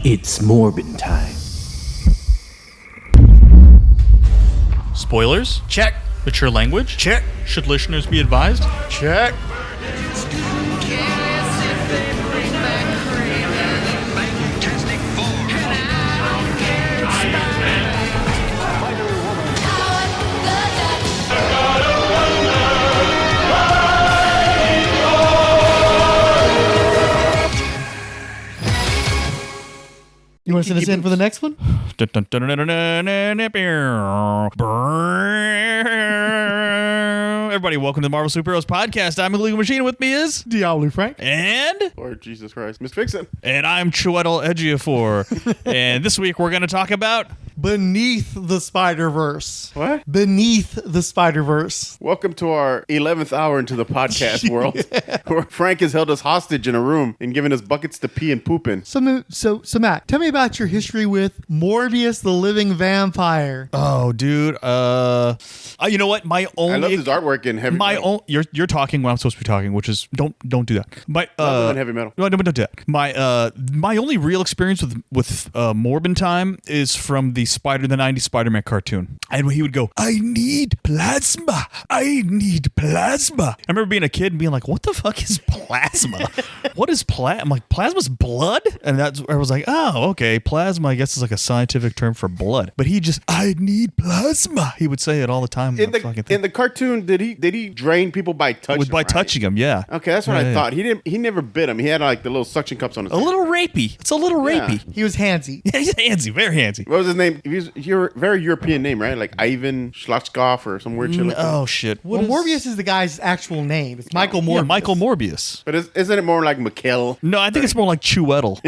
It's Morbin time. Spoilers? Check. Mature language? Check. Should listeners be advised? Check. You want to send us in for the next one? Everybody, welcome to the Marvel Superheroes Podcast. I'm a Legal Machine. With me is Diabolu Frank. and Lord Jesus Christ. Miss Fixit. I'm Chuetel Ejiofor. And this week we're going to talk about Beneath the Spider-Verse. What? Beneath the Spider-Verse. Welcome to our 11th hour into the podcast world, where Frank has held us hostage in a room and given us buckets to pee and poop in. So Matt, tell me about your history with Morbius the Living Vampire. Oh, dude. You know what? My only I love his artwork in heavy metal. You're talking when I'm supposed to be talking, which is don't do that. Other than heavy metal. No, don't do that. My only real experience with Morbin time is from the 90s Spider-Man cartoon, and he would go, "I need plasma. I need plasma." I remember being a kid and being like, "What the fuck is plasma? What is plasma?" I'm like, "Plasma's blood," and that's I was like, "Oh, okay, plasma. I guess is like a scientific term for blood." But he just, "I need plasma." He would say it all the time. In the cartoon, did he drain people by touching them? Touching them, yeah. Okay, that's what I thought. He never bit him. He had like the little suction cups on his A little rapey. It's a little rapey. He was handsy. Yeah, he's handsy, very handsy. What was his name? He's your very European name, right? Like Ivan Schlotzkopf or some weird shit like that. Oh shit! Morbius is the guy's actual name. It's Michael Morbius. Yeah, Michael Morbius. But isn't it more like Mikkel? No, I think it's more like Chuetel.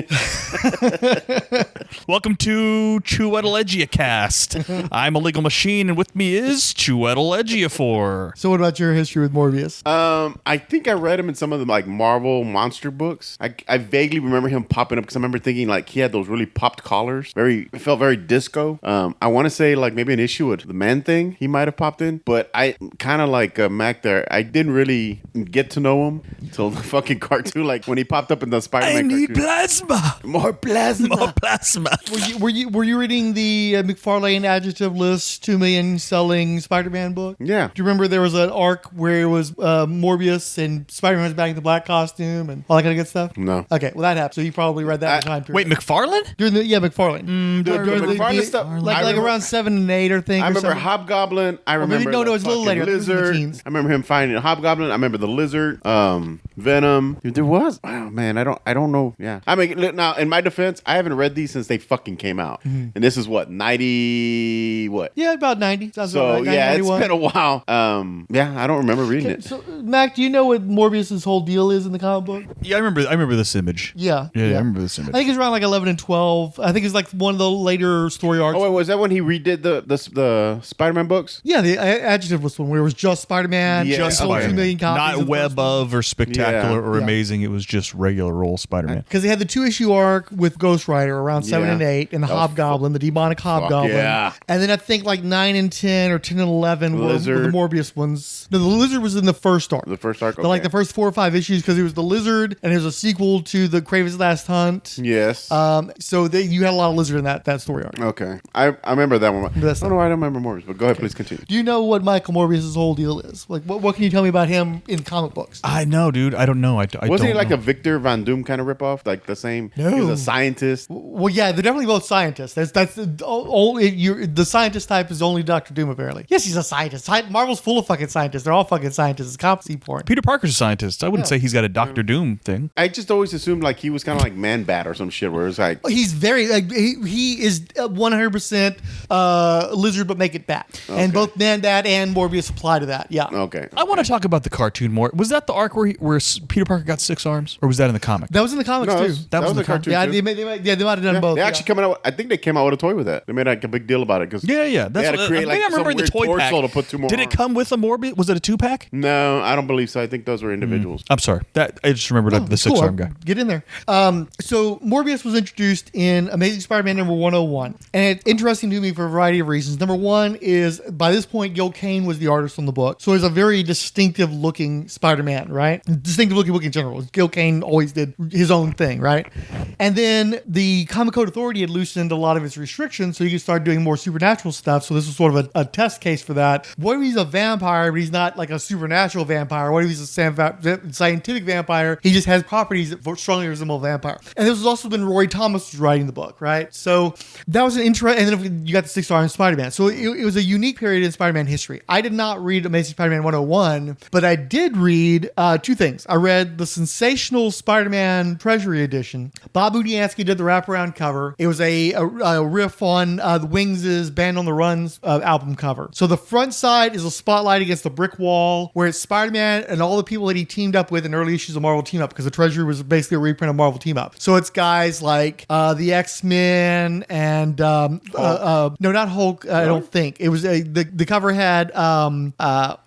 Welcome to Chuetel Ejiacast. I'm a legal machine, and with me is Chuetel Ejiofor. So what about your history with Morbius? I think I read him in some of the like Marvel monster books. I vaguely remember him popping up because I remember thinking like he had those really popped collars. It felt very disco. I want to say like maybe an issue with the Man Thing he might have popped in, but I kind of like Mac there. I didn't really get to know him until the fucking cartoon, like when he popped up in the Spider-Man cartoon. Plasma. More plasma. More plasma. Were you reading the McFarlane adjective list 2 million selling Spider-Man book? Yeah. Do you remember there was an arc where it was Morbius and Spider-Man was back in the black costume and all that kind of good stuff? No. Okay, well that happened. So you probably read that in the time period. Wait, McFarlane? During the The McFarlane. McFarlane stuff. Like around 7 and 8 or things. I remember Hobgoblin. I remember no, it was a little later. Lizard. I remember him finding Hobgoblin. I remember the Lizard. Venom. There was. Oh man, I don't know. Yeah. I mean, look, now in my defense, I haven't read these since they fucking came out, and this is what 90 what? Yeah, about 90. Sounds So about right. yeah, 91. it's been a while. Yeah, I don't remember reading it. So Mac, do you know what Morbius's whole deal is in the comic book? Yeah, I remember this image. Yeah. Yeah, I remember this image. I think it's around like 11 and 12. I think it's like one of the later story arcs. Oh wait, was that when he redid the Spider-Man books? Yeah, the adjective was one where it was just Spider-Man. Yeah, Just okay. sold 2 Spider-Man. million copies. Not of the web first one. of or spectacular Yeah. or Yeah. amazing. It was just regular role Spider-Man. Because they had the 2-issue arc with Ghost Rider around 7 Yeah. and 8 and the That was Hobgoblin, the demonic Hobgoblin. yeah. And then I think like 9 and 10 or 10 and 11 were the Morbius ones. No, the Lizard was in the first arc. The first arc. The, like the first 4 or 5 issues because it was the Lizard and it was a sequel to the Kraven's Last Hunt. Yes. So you had a lot of Lizard in that story arc. Okay. I remember that one. I That's- don't know why I don't remember Morbius, but go ahead, please continue. Do you know what Michael Morbius' whole deal is? Like, what can you tell me about him in comic books? I know, dude. I don't know. I Wasn't he don't like know. a Victor Von Doom kind of ripoff? Like the same? No. He was a scientist. Well, yeah, they're definitely both scientists. That's the scientist type is only Dr. Doom, apparently. Yes, he's a scientist. Marvel's full of fucking scientists. They're all fucking scientists. It's competency porn. Peter Parker's a scientist. I wouldn't say he's got a Doctor Doom thing. I just always assumed like he was kind of like Man-Bat or some shit where it's like... He's very he is 100% lizard, but make it bat. Okay. And both Man-Bat and Morbius apply to that. Yeah. Okay. I want to talk about the cartoon more. Was that the arc where Peter Parker got 6 arms, or was that in the comic? That was in the comics No, too. that was in the the cartoon Yeah, too. they might have done both. They yeah. actually coming out. I think they came out with a toy with that. They made like a big deal about it because Yeah. they had to create I think like I remember some the weird toy torso pack. to put 2 more. Did it come with a Morbius? Was it a 2-pack? No, I don't believe so. I think those were individuals. I'm sorry. That I just remembered the Cool. 6-arm guy. Get in there. So Morbius was introduced in Amazing Spider-Man number 101, and And it's interesting to me for a variety of reasons. Number one is, by this point, Gil Kane was the artist on the book. So he's a very distinctive looking Spider-Man, right? Distinctive looking book in general. Gil Kane always did his own thing, right? And then the Comic Code Authority had loosened a lot of its restrictions, so you could start doing more supernatural stuff. So this was sort of a test case for that. What if he's a vampire, but he's not like a supernatural vampire? What if he's a scientific vampire? He just has properties that strongly resemble a vampire. And this was also when Roy Thomas was writing the book, right? So that was an intro. And then you got the 6 Iron Spider-Man. So it was a unique period in Spider-Man history. I did not read Amazing Spider-Man 101, but I did read 2 things. I read the sensational Spider-Man Treasury Edition. Bob Budiansky did the wraparound cover. It was a riff on the Wings' Band on the Run's album cover. So the front side is a spotlight against the brick wall where it's Spider-Man and all the people that he teamed up with in early issues of Marvel Team Up, because the Treasury was basically a reprint of Marvel Team Up. So it's guys like the X-Men and no, not Hulk. I don't think it was the cover had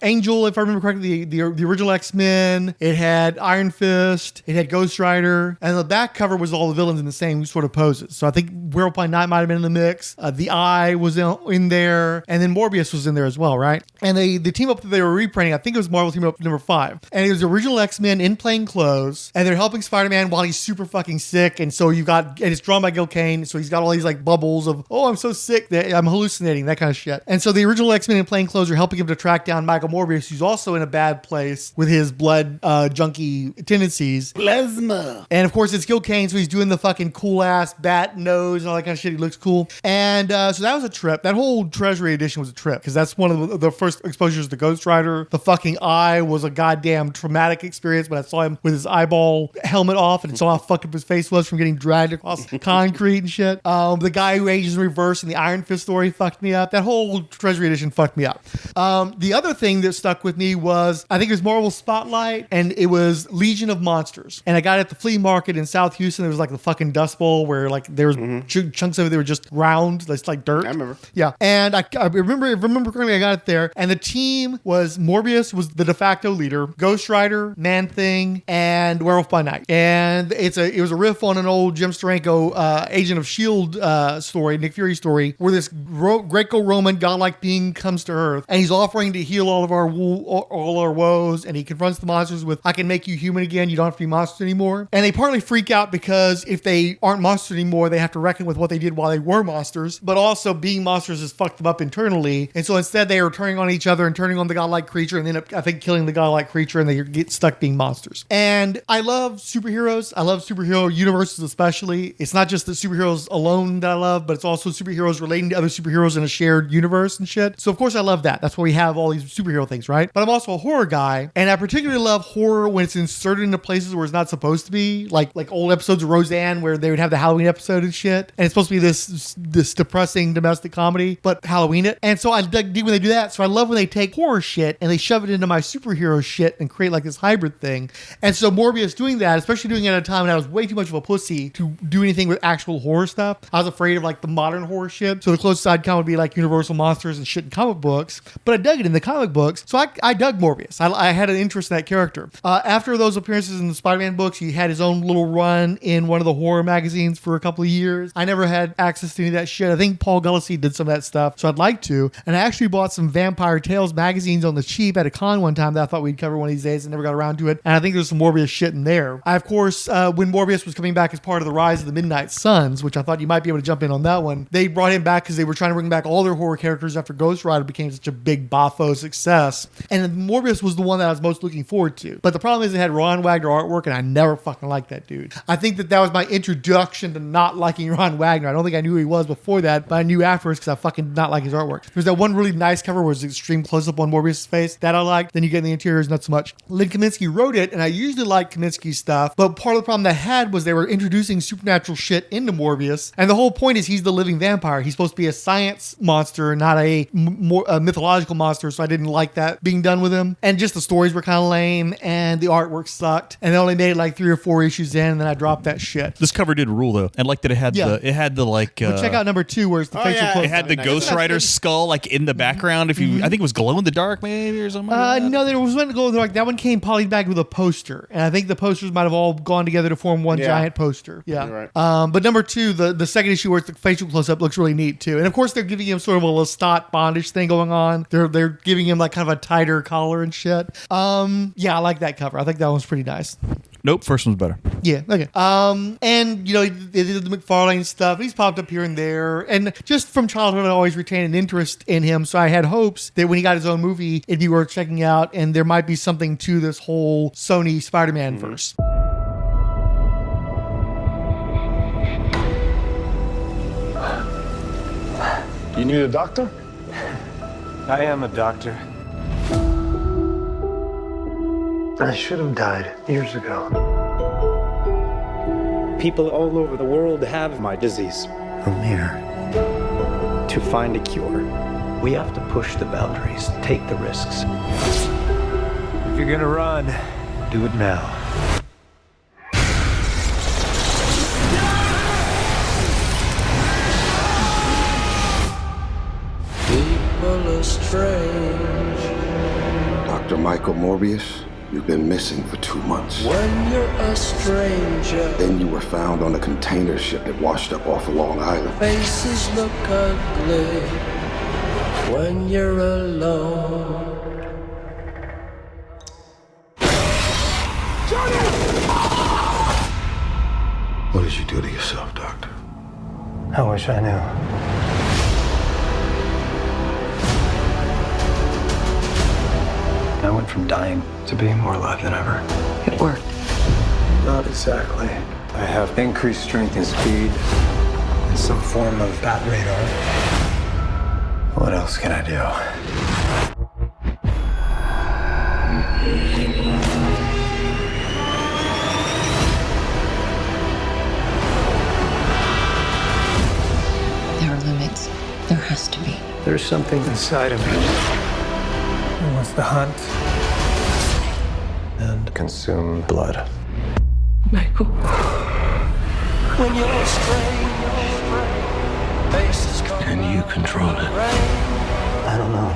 Angel, if I remember correctly, the original X-Men. It had Iron Fist. It had Ghost Rider, and the back cover was all the villains in the same sort of poses. So I think Werewolf by Night might have been in the mix. The Eye was in there, and then Morbius was in there as well, right? And the team up that they were reprinting, I think it was Marvel Team Up number 5, and it was the original X-Men in plain clothes, and they're helping Spider-Man while he's super fucking sick. And so and it's drawn by Gil Kane, so he's got all these like bubbles of, oh, I'm so sick that I'm hallucinating, that kind of shit. And so the original X-Men in plain clothes are helping him to track down Michael Morbius, who's also in a bad place with his blood junkie tendencies. Plasma. And of course, it's Gil Kane, so he's doing the fucking cool ass bat nose and all that kind of shit. He looks cool. And so that was a trip. That whole Treasury edition was a trip, because that's one of the first exposures to Ghost Rider. The fucking Eye was a goddamn traumatic experience when I saw him with his eyeball helmet off and saw how fucked up his face was from getting dragged across concrete and shit. The guy who ages in reverse in the Iron Fist story fucked me up. That whole Treasury edition fucked me up. The other thing that stuck with me was, I think it was Marvel Spotlight, and it was Legion of Monsters. And I got it at the flea market in South Houston. There was like the fucking Dust Bowl where like there was chunks of it that were just round, that's like dirt. I remember. Yeah. And I remember correctly, I got it there. And the team was Morbius was the de facto leader, Ghost Rider, Man-Thing, and Werewolf by Night. And it was a riff on an old Jim Steranko Agent of S.H.I.E.L.D. story, Nick Fury story, where this Greco-Roman godlike being comes to Earth, and he's offering to heal all our woes, and he confronts the monsters with, I can make you human again, you don't have to be monsters anymore. And they partly freak out because if they aren't monsters anymore, they have to reckon with what they did while they were monsters, but also being monsters has fucked them up internally. And so instead they are turning on each other and turning on the godlike creature, and then I think killing the godlike creature, and they get stuck being monsters. And I love superheroes. I love superhero universes especially. It's not just the superheroes alone that I love, but it's also superheroes relating to other superheroes in a shared universe and shit. So of course I love that. That's why we have all these superhero things, right? But I'm also a horror guy, and I particularly love horror when it's inserted into places where it's not supposed to be, like old episodes of Roseanne where they would have the Halloween episode and shit, and it's supposed to be this depressing domestic comedy, but Halloween it. And so I dig when they do that. So I love when they take horror shit and they shove it into my superhero shit and create like this hybrid thing. And so Morbius doing that, especially doing it at a time when I was way too much of a pussy to do anything with actual horror stuff. I was afraid of like the modern horror shit. So the closest I'd come would be like Universal Monsters and shit in comic books. But I dug it in the comic books. So I dug Morbius. I had an interest in that character. After those appearances in the Spider-Man books, he had his own little run in one of the horror magazines for a couple of years. I never had access to any of that shit. I think Paul Gullisy did some of that stuff, so I'd like to. And I actually bought some Vampire Tales magazines on the cheap at a con one time that I thought we'd cover one of these days and never got around to it. And I think there's some Morbius shit in there. I, of course, when Morbius was coming back as part of the Rise of the Midnight Suns, which I thought you might be able to jump in on that one, they brought him back because they were trying to bring back all their horror characters after Ghost Rider became such a big boffo success. And Morbius was the one that I was most looking forward to. But the problem is it had Ron Wagner artwork, and I never fucking liked that dude. I think that was my introduction to not liking Ron Wagner. I don't think I knew who he was before that, but I knew afterwards because I fucking did not like his artwork. There's that one really nice cover where it's extreme close-up on Morbius' face. That I liked. Then you get in the interiors, not so much. Lynn Kaminsky wrote it, and I usually like Kaminsky's stuff, but part of the problem they had was they were introducing supernatural shit into Morbius, and the whole point is he's the living vampire. He's supposed to be a science monster, not a mythological monster, so I didn't like that being done with him. And just the stories were kind of lame, and the artwork sucked, and they only made it like 3 or 4 issues in, and then I dropped that shit. This cover did rule though, and like that it had the like. Well, check out number 2, where it's the facial close. It had the Ghost Rider skull like in the background. If you, I think it was glow in the dark maybe or something. No, there was one glow in the dark. That one came polybagged with a poster, and I think the posters might have all gone together to form one giant poster. Yeah. You're right. But number 2, the second issue where it's the facial close-up looks really neat too. And of course, they're giving him sort of a Lestat bondage thing going on. They're giving him like kind of a tighter collar and shit. Yeah, I like that cover. I think that one's pretty nice. Nope, first one's better. Yeah, okay. And, you know, they did the McFarlane stuff. He's popped up here and there. And just from childhood, I always retained an interest in him. So I had hopes that when he got his own movie, it'd be worth checking out. And there might be something to this whole Sony Spider-Man verse. You need a doctor? I am a doctor. I should have died years ago. People all over the world have my disease. I'm here to find a cure. We have to push the boundaries, take the risks. If you're gonna run, do it now. People are strange. Dr. Michael Morbius, you've been missing for 2 months. When you're a stranger, Then you were found on a container ship that washed up off of Long Island. faces look ugly. When you're alone, What did you do to yourself, Doctor? I wish I knew. I went from dying to being more alive than ever. It worked. Not exactly. I have increased strength and speed and some form of bat radar. What else can I do? There are limits. There has to be. There's something inside of me that wants to hunt and consume blood. Michael. when you're a stranger, faces come And you control it. I don't know.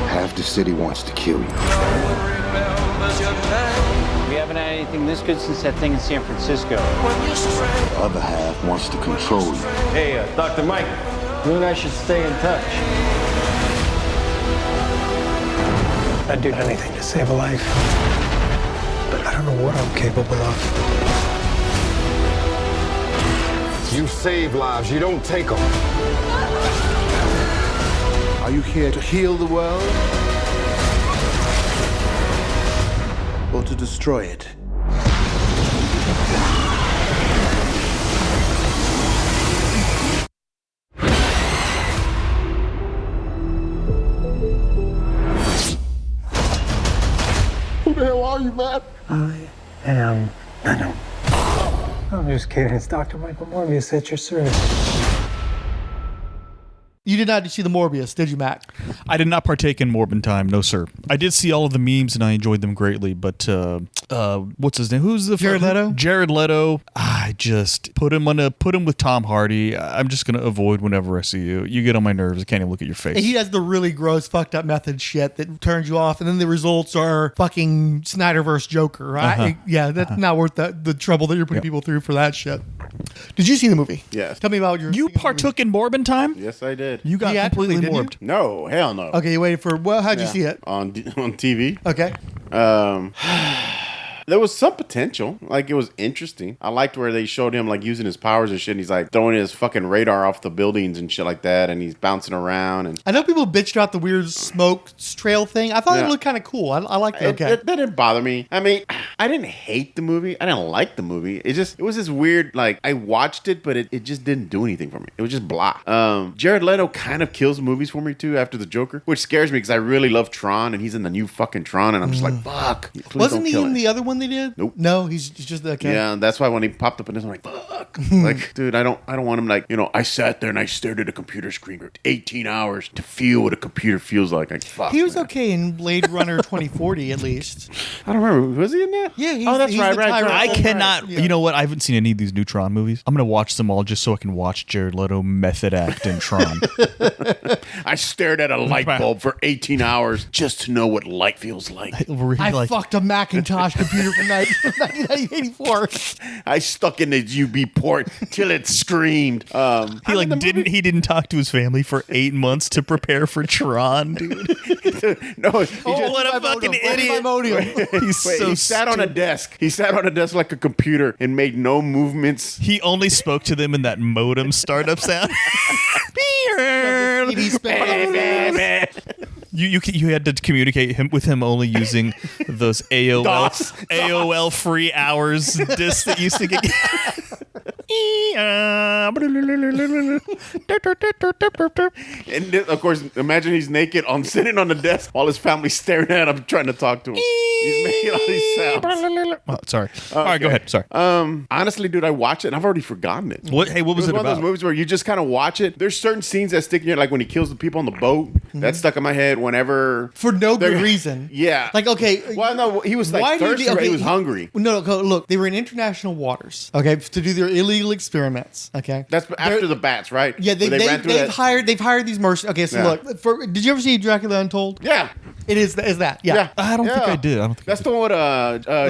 Half the city wants to kill you. remembers your name. We haven't had anything this good since that thing in San Francisco. When you're strange, The other half wants to control you. Hey, Dr. Mike, you and I should stay in touch. I'd do anything to save a life, but I don't know what I'm capable of. You save lives, you don't take them. Are you here to heal the world? Or to destroy it? Who the hell are you, Matt? I am Venom. I'm just kidding. It's Dr. Michael Morbius at your service. You did not see the Morbius, did you, Matt? I did not partake in Morbin time, no sir. I did see all of the memes and I enjoyed them greatly, but what's his name? Who's the Jared Leto? Jared Leto. I just put him with Tom Hardy. I'm just gonna avoid whenever I see you. You get on my nerves. I can't even look at your face. He has the really gross, fucked up method shit that turns you off, and then the results are fucking Snyderverse Joker, right? Yeah, that's not worth the trouble that you're putting people through for that shit. Did you see the movie? Yes. Tell me about your. You partook in Morbin time? Yes, I did. You got Theatrically, completely didn't you? morbed. No, hell no. Okay, you waited for. Well, how'd you see it? On TV. Okay. There was some potential. Like, it was interesting. I liked where they showed him, like, using his powers and shit. And he's, like, throwing his fucking radar off the buildings and shit like that. And he's bouncing around. And I know people bitched about the weird smoke trail thing. I thought it Yeah. looked kind of cool. I liked it. Okay. That didn't bother me. I mean, I didn't hate the movie. I didn't like the movie. It was this weird, like, I watched it, but it just didn't do anything for me. It was just blah. Jared Leto kind of kills movies for me, too, after the Joker, which scares me because I really love Tron, and he's in the new fucking Tron, and I'm just like, fuck. Please Wasn't don't he kill in it. the other one they did? Nope. No, he's just okay. Yeah, and that's why when he popped up in this, I'm like, fuck. Like, dude, I don't want him like, I sat there and I stared at a computer screen for 18 hours to feel what a computer feels like. Like, fuck. He was man. okay in Blade Runner 2040 at least. I don't remember. Was he in that? Yeah, he's- oh, that's he's right, the right. Tyrant. I Right. cannot. Yeah. You know what? I haven't seen any of these new Tron movies. I'm gonna watch them all just so I can watch Jared Leto method act in Tron. I stared at a light bulb for 18 hours just to know what light feels like. Where he, I like, fucked a Macintosh computer from 1984. I stuck in the UB port till it screamed. He didn't talk to his family for 8 months to prepare for Tron, dude. No, What a fucking idiot. he sat on a desk. He sat on a desk like a computer and made no movements. He only spoke to them in that modem startup sound. You had to communicate with him only using those AOL free hours discs that used to get. And of course, imagine he's naked sitting on the desk while his family's staring at him trying to talk to him. He's making all these sounds. Oh, sorry. All right, go ahead. Sorry. Honestly, dude, I watch it and I've already forgotten it. What was it one about? of those movies where you just kind of watch it. There's certain scenes that stick in your, like when he kills the people on the boat. That stuck in my head whenever. For no good reason. Yeah. Like, okay. Well, no, he was like thirsty, he was hungry. No, look, they were in international waters, okay, to do their illegal experiments, okay? That's after the bats, right? Yeah, they've hired these mercenaries. Okay, so look, did you ever see Dracula Untold? Yeah. It is that. Yeah. I don't think I did. That's the one with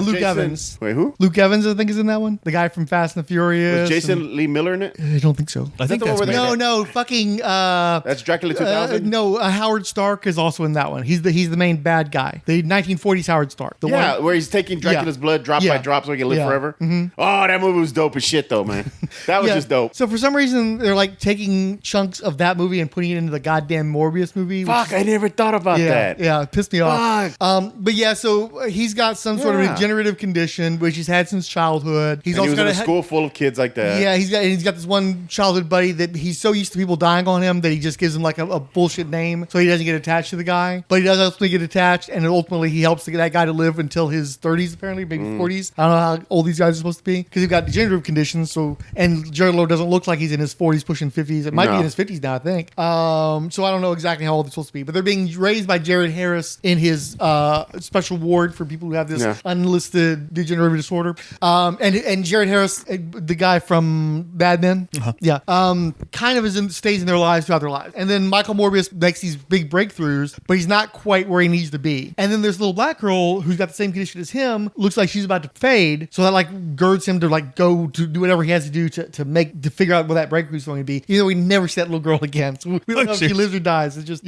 Luke Jason. Evans. Wait, who? Luke Evans, I think, is in that one. The guy from Fast and the Furious. Was Jason Lee Miller in it? I don't think so. I think the one that's where No, fucking. That's Dracula 2000. No, Howard Stark is also in that one. He's the main bad guy. The 1940s Howard Stark. The one, where he's taking Dracula's blood drop by drop so he can live forever. Mm-hmm. Oh, that movie was dope as shit, though, man. That was just dope. So for some reason, they're like taking chunks of that movie and putting it into the goddamn Morbius movie. Fuck, I never thought about that. Yeah, it pissed me off. Fuck. But yeah, so he's got some sort of degenerative condition, which he's had since childhood. He's and also he was got in a school full of kids like that. Yeah, he's got this one childhood buddy that he's so used to people dying on him that he just gives him like a bullshit name, so he doesn't get attached to the guy. But he does ultimately get attached, and ultimately he helps that guy to live until his 30s, apparently, maybe 40s. I don't know how old these guys are supposed to be because he's got degenerative conditions. So, and Jared Leto doesn't look like he's in his 40s, pushing 50s. It might be in his 50s now, I think. So I don't know exactly how old they're supposed to be, but they're being raised by Jared Harris in his special ward for people who have this unlisted degenerative disorder. And Jared Harris, the guy from Mad Men, kind of stays in their lives throughout their lives. And then Michael Morbius makes these big breakthroughs, but he's not quite where he needs to be. And then there's a little black girl who's got the same condition as him, looks like she's about to fade, so that like girds him to like go to do whatever he has to do to figure out what that breakthrough is going to be. Even though we never see that little girl again, so we don't know if she lives or dies. It's just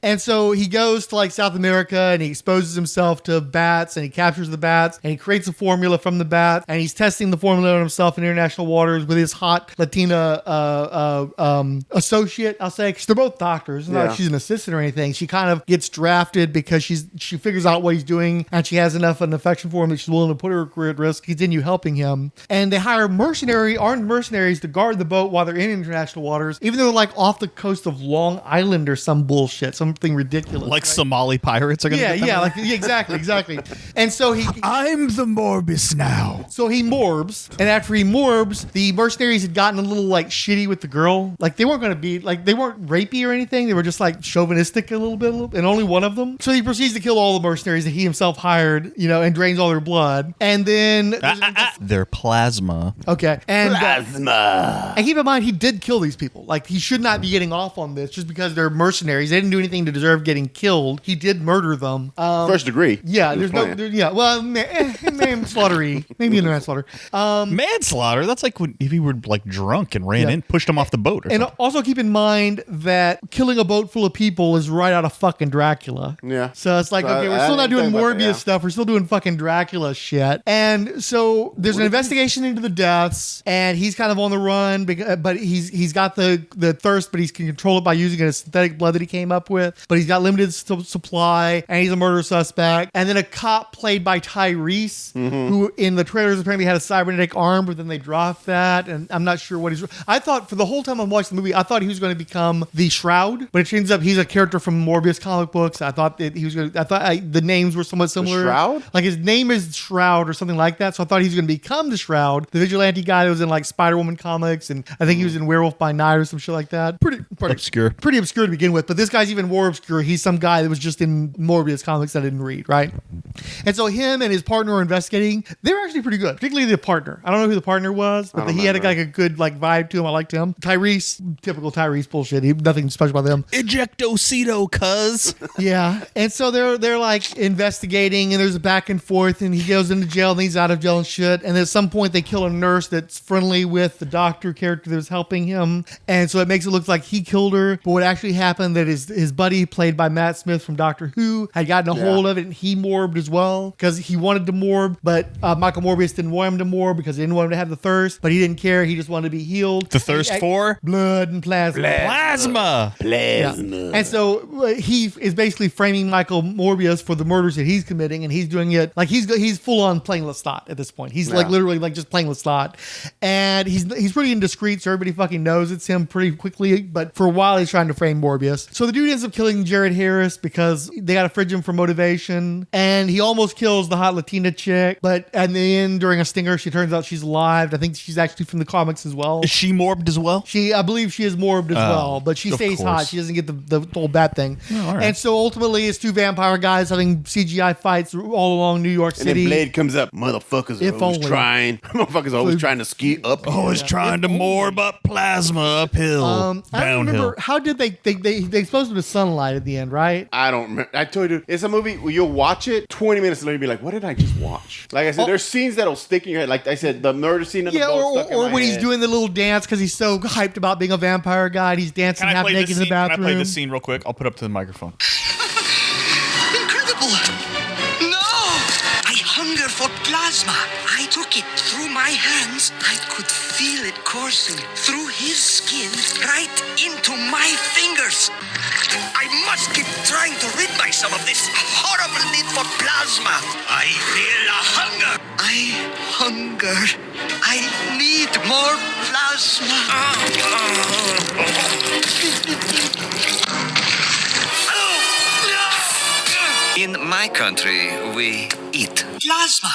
And so he goes to like South America and he exposes himself to bats and he captures the bats and he creates a formula from the bat and he's testing the formula on himself in international waters with his hot Latina associate, I'll say, because they're both doctors. It's not like she's an assistant or anything. She kind of gets drafted because she figures out what he's doing and she has enough of an affection for him that she's willing to put her career at risk, continue helping him. And they hire armed mercenaries to guard the boat while they're in international waters, even though they're like off the coast of Long Island or some bullshit, something ridiculous. Like Somali pirates are going to exactly. And so I'm the Morbius now. So he morbs, and after he morbs, the mercenaries had gotten a little like shitty with the girl. Like they weren't going to be like, they weren't rapey or anything. They were just like chauvinistic a little bit, and only one of them. So he proceeds to kill all the mercenaries that he himself hired, and drains all their blood. And then their plasma. Okay. And plasma. And keep in mind, he did kill these people. Like he should not be getting off on this just because they're mercenaries. They didn't do anything to deserve getting killed. He did murder them. First degree. Yeah, there's no. Manslaughter. Maybe in the manslaughter. Manslaughter? That's like if he were like drunk and ran in, pushed him off the boat or and something. Also keep in mind that killing a boat full of people is right out of fucking Dracula. Yeah. So it's like, okay, we're still not doing Morbius stuff. We're still doing fucking Dracula shit. And so there's an investigation into the deaths, and he's kind of on the run, but he's got the thirst, but he can control it by using a synthetic blood that he came up with. But he's got limited supply, and he's a murder suspect. And then a cop played by Tyrese, who in the trailers apparently had a cybernetic arm, but then they dropped that, and I'm not sure what he's. I thought for the whole time I'm watching the movie, I thought he was going to become the Shroud, but it turns out he's a character from Morbius comic books. I thought that he was going to. I thought the names were somewhat similar. The Shroud? Like his name is Shroud or something like that. So I thought he was going to become the Shroud, the vigilante guy that was in like Spider-Woman comics, and I think he was in Werewolf by Night or some shit like that. obscure. Pretty obscure to begin with, but this guy's even more obscure. He's some guy that was just in Morbius comics that I didn't read, right? And so him and his partner are investigating. They're actually pretty good, particularly the partner. I don't know who the partner was, but he had a good like vibe to him. I liked him. Tyrese, typical Tyrese bullshit. Nothing special about them. Ejectocito, cuz. Yeah. And so they're like investigating, and there's a back and forth, and he goes into jail and he's out of jail and shit. And at some point they kill a nurse that's friendly with the doctor character that was helping him. And so it makes it look like he killed her. But what actually happened that his buddy, played by Matt Smith from Doctor Who, had gotten a hold of it, and he morbed as well because he wanted to morb, but Michael Morbius didn't want him to morb because he didn't want him to have the thirst, but he didn't care. He just wanted to be healed. The thirst for? Blood and plasma. Plasma. Yeah. And so he is basically framing Michael Morbius for the murders that he's committing, and he's doing it like he's full on playing Lestat at this point. He's like literally like just playing Lestat, and he's pretty indiscreet, so everybody fucking knows it's him pretty quickly. But for a while, he's trying to frame Morbius. So the dude ends up killing Jared Harris because they got to fridge him for motivation, and he almost kills the hot Latina chick. But at the end, during a stinger, she turns out she's alive. I think she's actually from the comics as well. Is she morbed as well? I believe she is morbed as well, but she stays hot. She doesn't get the whole bat thing. Oh, all right. And so ultimately, it's two vampire guys having CGI fights all along New York City. And then Blade comes up. Motherfuckers are always trying. Motherfuckers are always trying to ski up. Always trying to morb up plasma uphill, I don't remember, how did they exposed him to sunlight at the end, right? I don't remember. I told you, it's a movie where you'll watch it, 20 minutes later, you'll be like, what did I just watch? Like I said, there's scenes that'll stick in your head. Like I said, the murder scene in the boat stuck in my when he's head. doing the little dance because he's so hyped about being a vampire guy. And he's dancing half naked in the bathroom. Can I play this scene real quick? I'll put up to the microphone. Incredible! No! I hunger for plasma. I took it through my hands. I could feel it coursing through his skin right into my fingers. I must keep trying to rid myself of this horrible need for plasma. I feel a hunger. I hunger. I need more plasma. In my country, we eat plasma.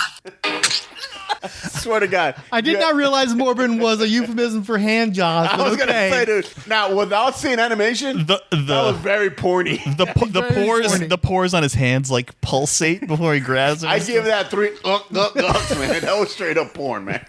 Swear to God. I did not realize Morbin was a euphemism for hand jobs. I was gonna say, dude. Now, without seeing animation, that was very porny. The pores on his hands like pulsate before he grabs it. I give that 3 man. That was straight up porn, man.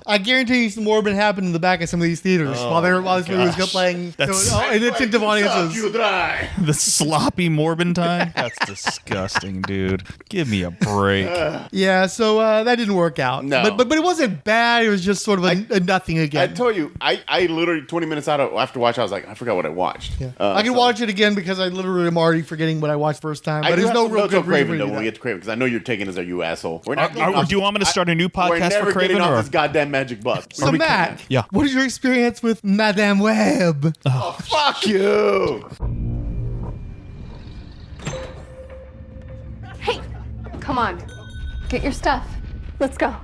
I guarantee you some Morbin happened in the back of some of these theaters while this movie was playing in attentive audiences. The sloppy Morbin time? That's disgusting, dude. Give me a break. Yeah, so that didn't work out. No. But it wasn't bad. It was just sort of a nothing again. I told you, I literally 20 minutes after watch, I was like, I forgot what I watched. Yeah. I can watch it again because I literally am already forgetting what I watched first time. But there's no real good reason Kraven, though, when we get to Kraven, because I know you're taking us there, you asshole. We're not do you want me to start a new podcast we're never for getting Kraven? off Or? this goddamn magic buck. So Matt, yeah. What is your experience with Madame Web? Oh, fuck you. Hey, come on. Get your stuff. Let's go.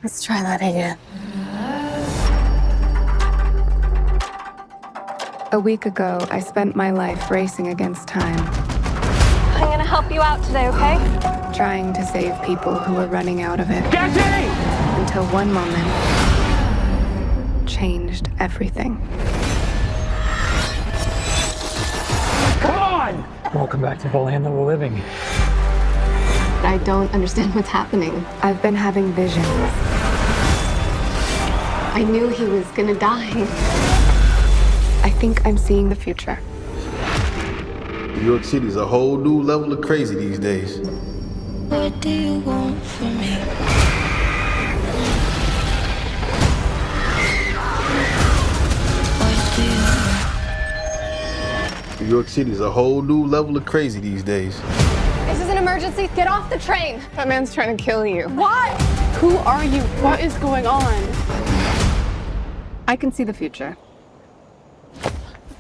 Let's try that again. A week ago, I spent my life racing against time. I'm gonna help you out today, okay? Trying to save people who were running out of it. Jesse! Until one moment changed everything. Come on! Welcome back to the land of the living. I don't understand what's happening. I've been having visions. I knew he was gonna die. I think I'm seeing the future. New York City's a whole new level of crazy these days. What do you want from me? New York City's a whole new level of crazy these days. This is an emergency. Get off the train. That man's trying to kill you. What? Who are you? What is going on? I can see the future.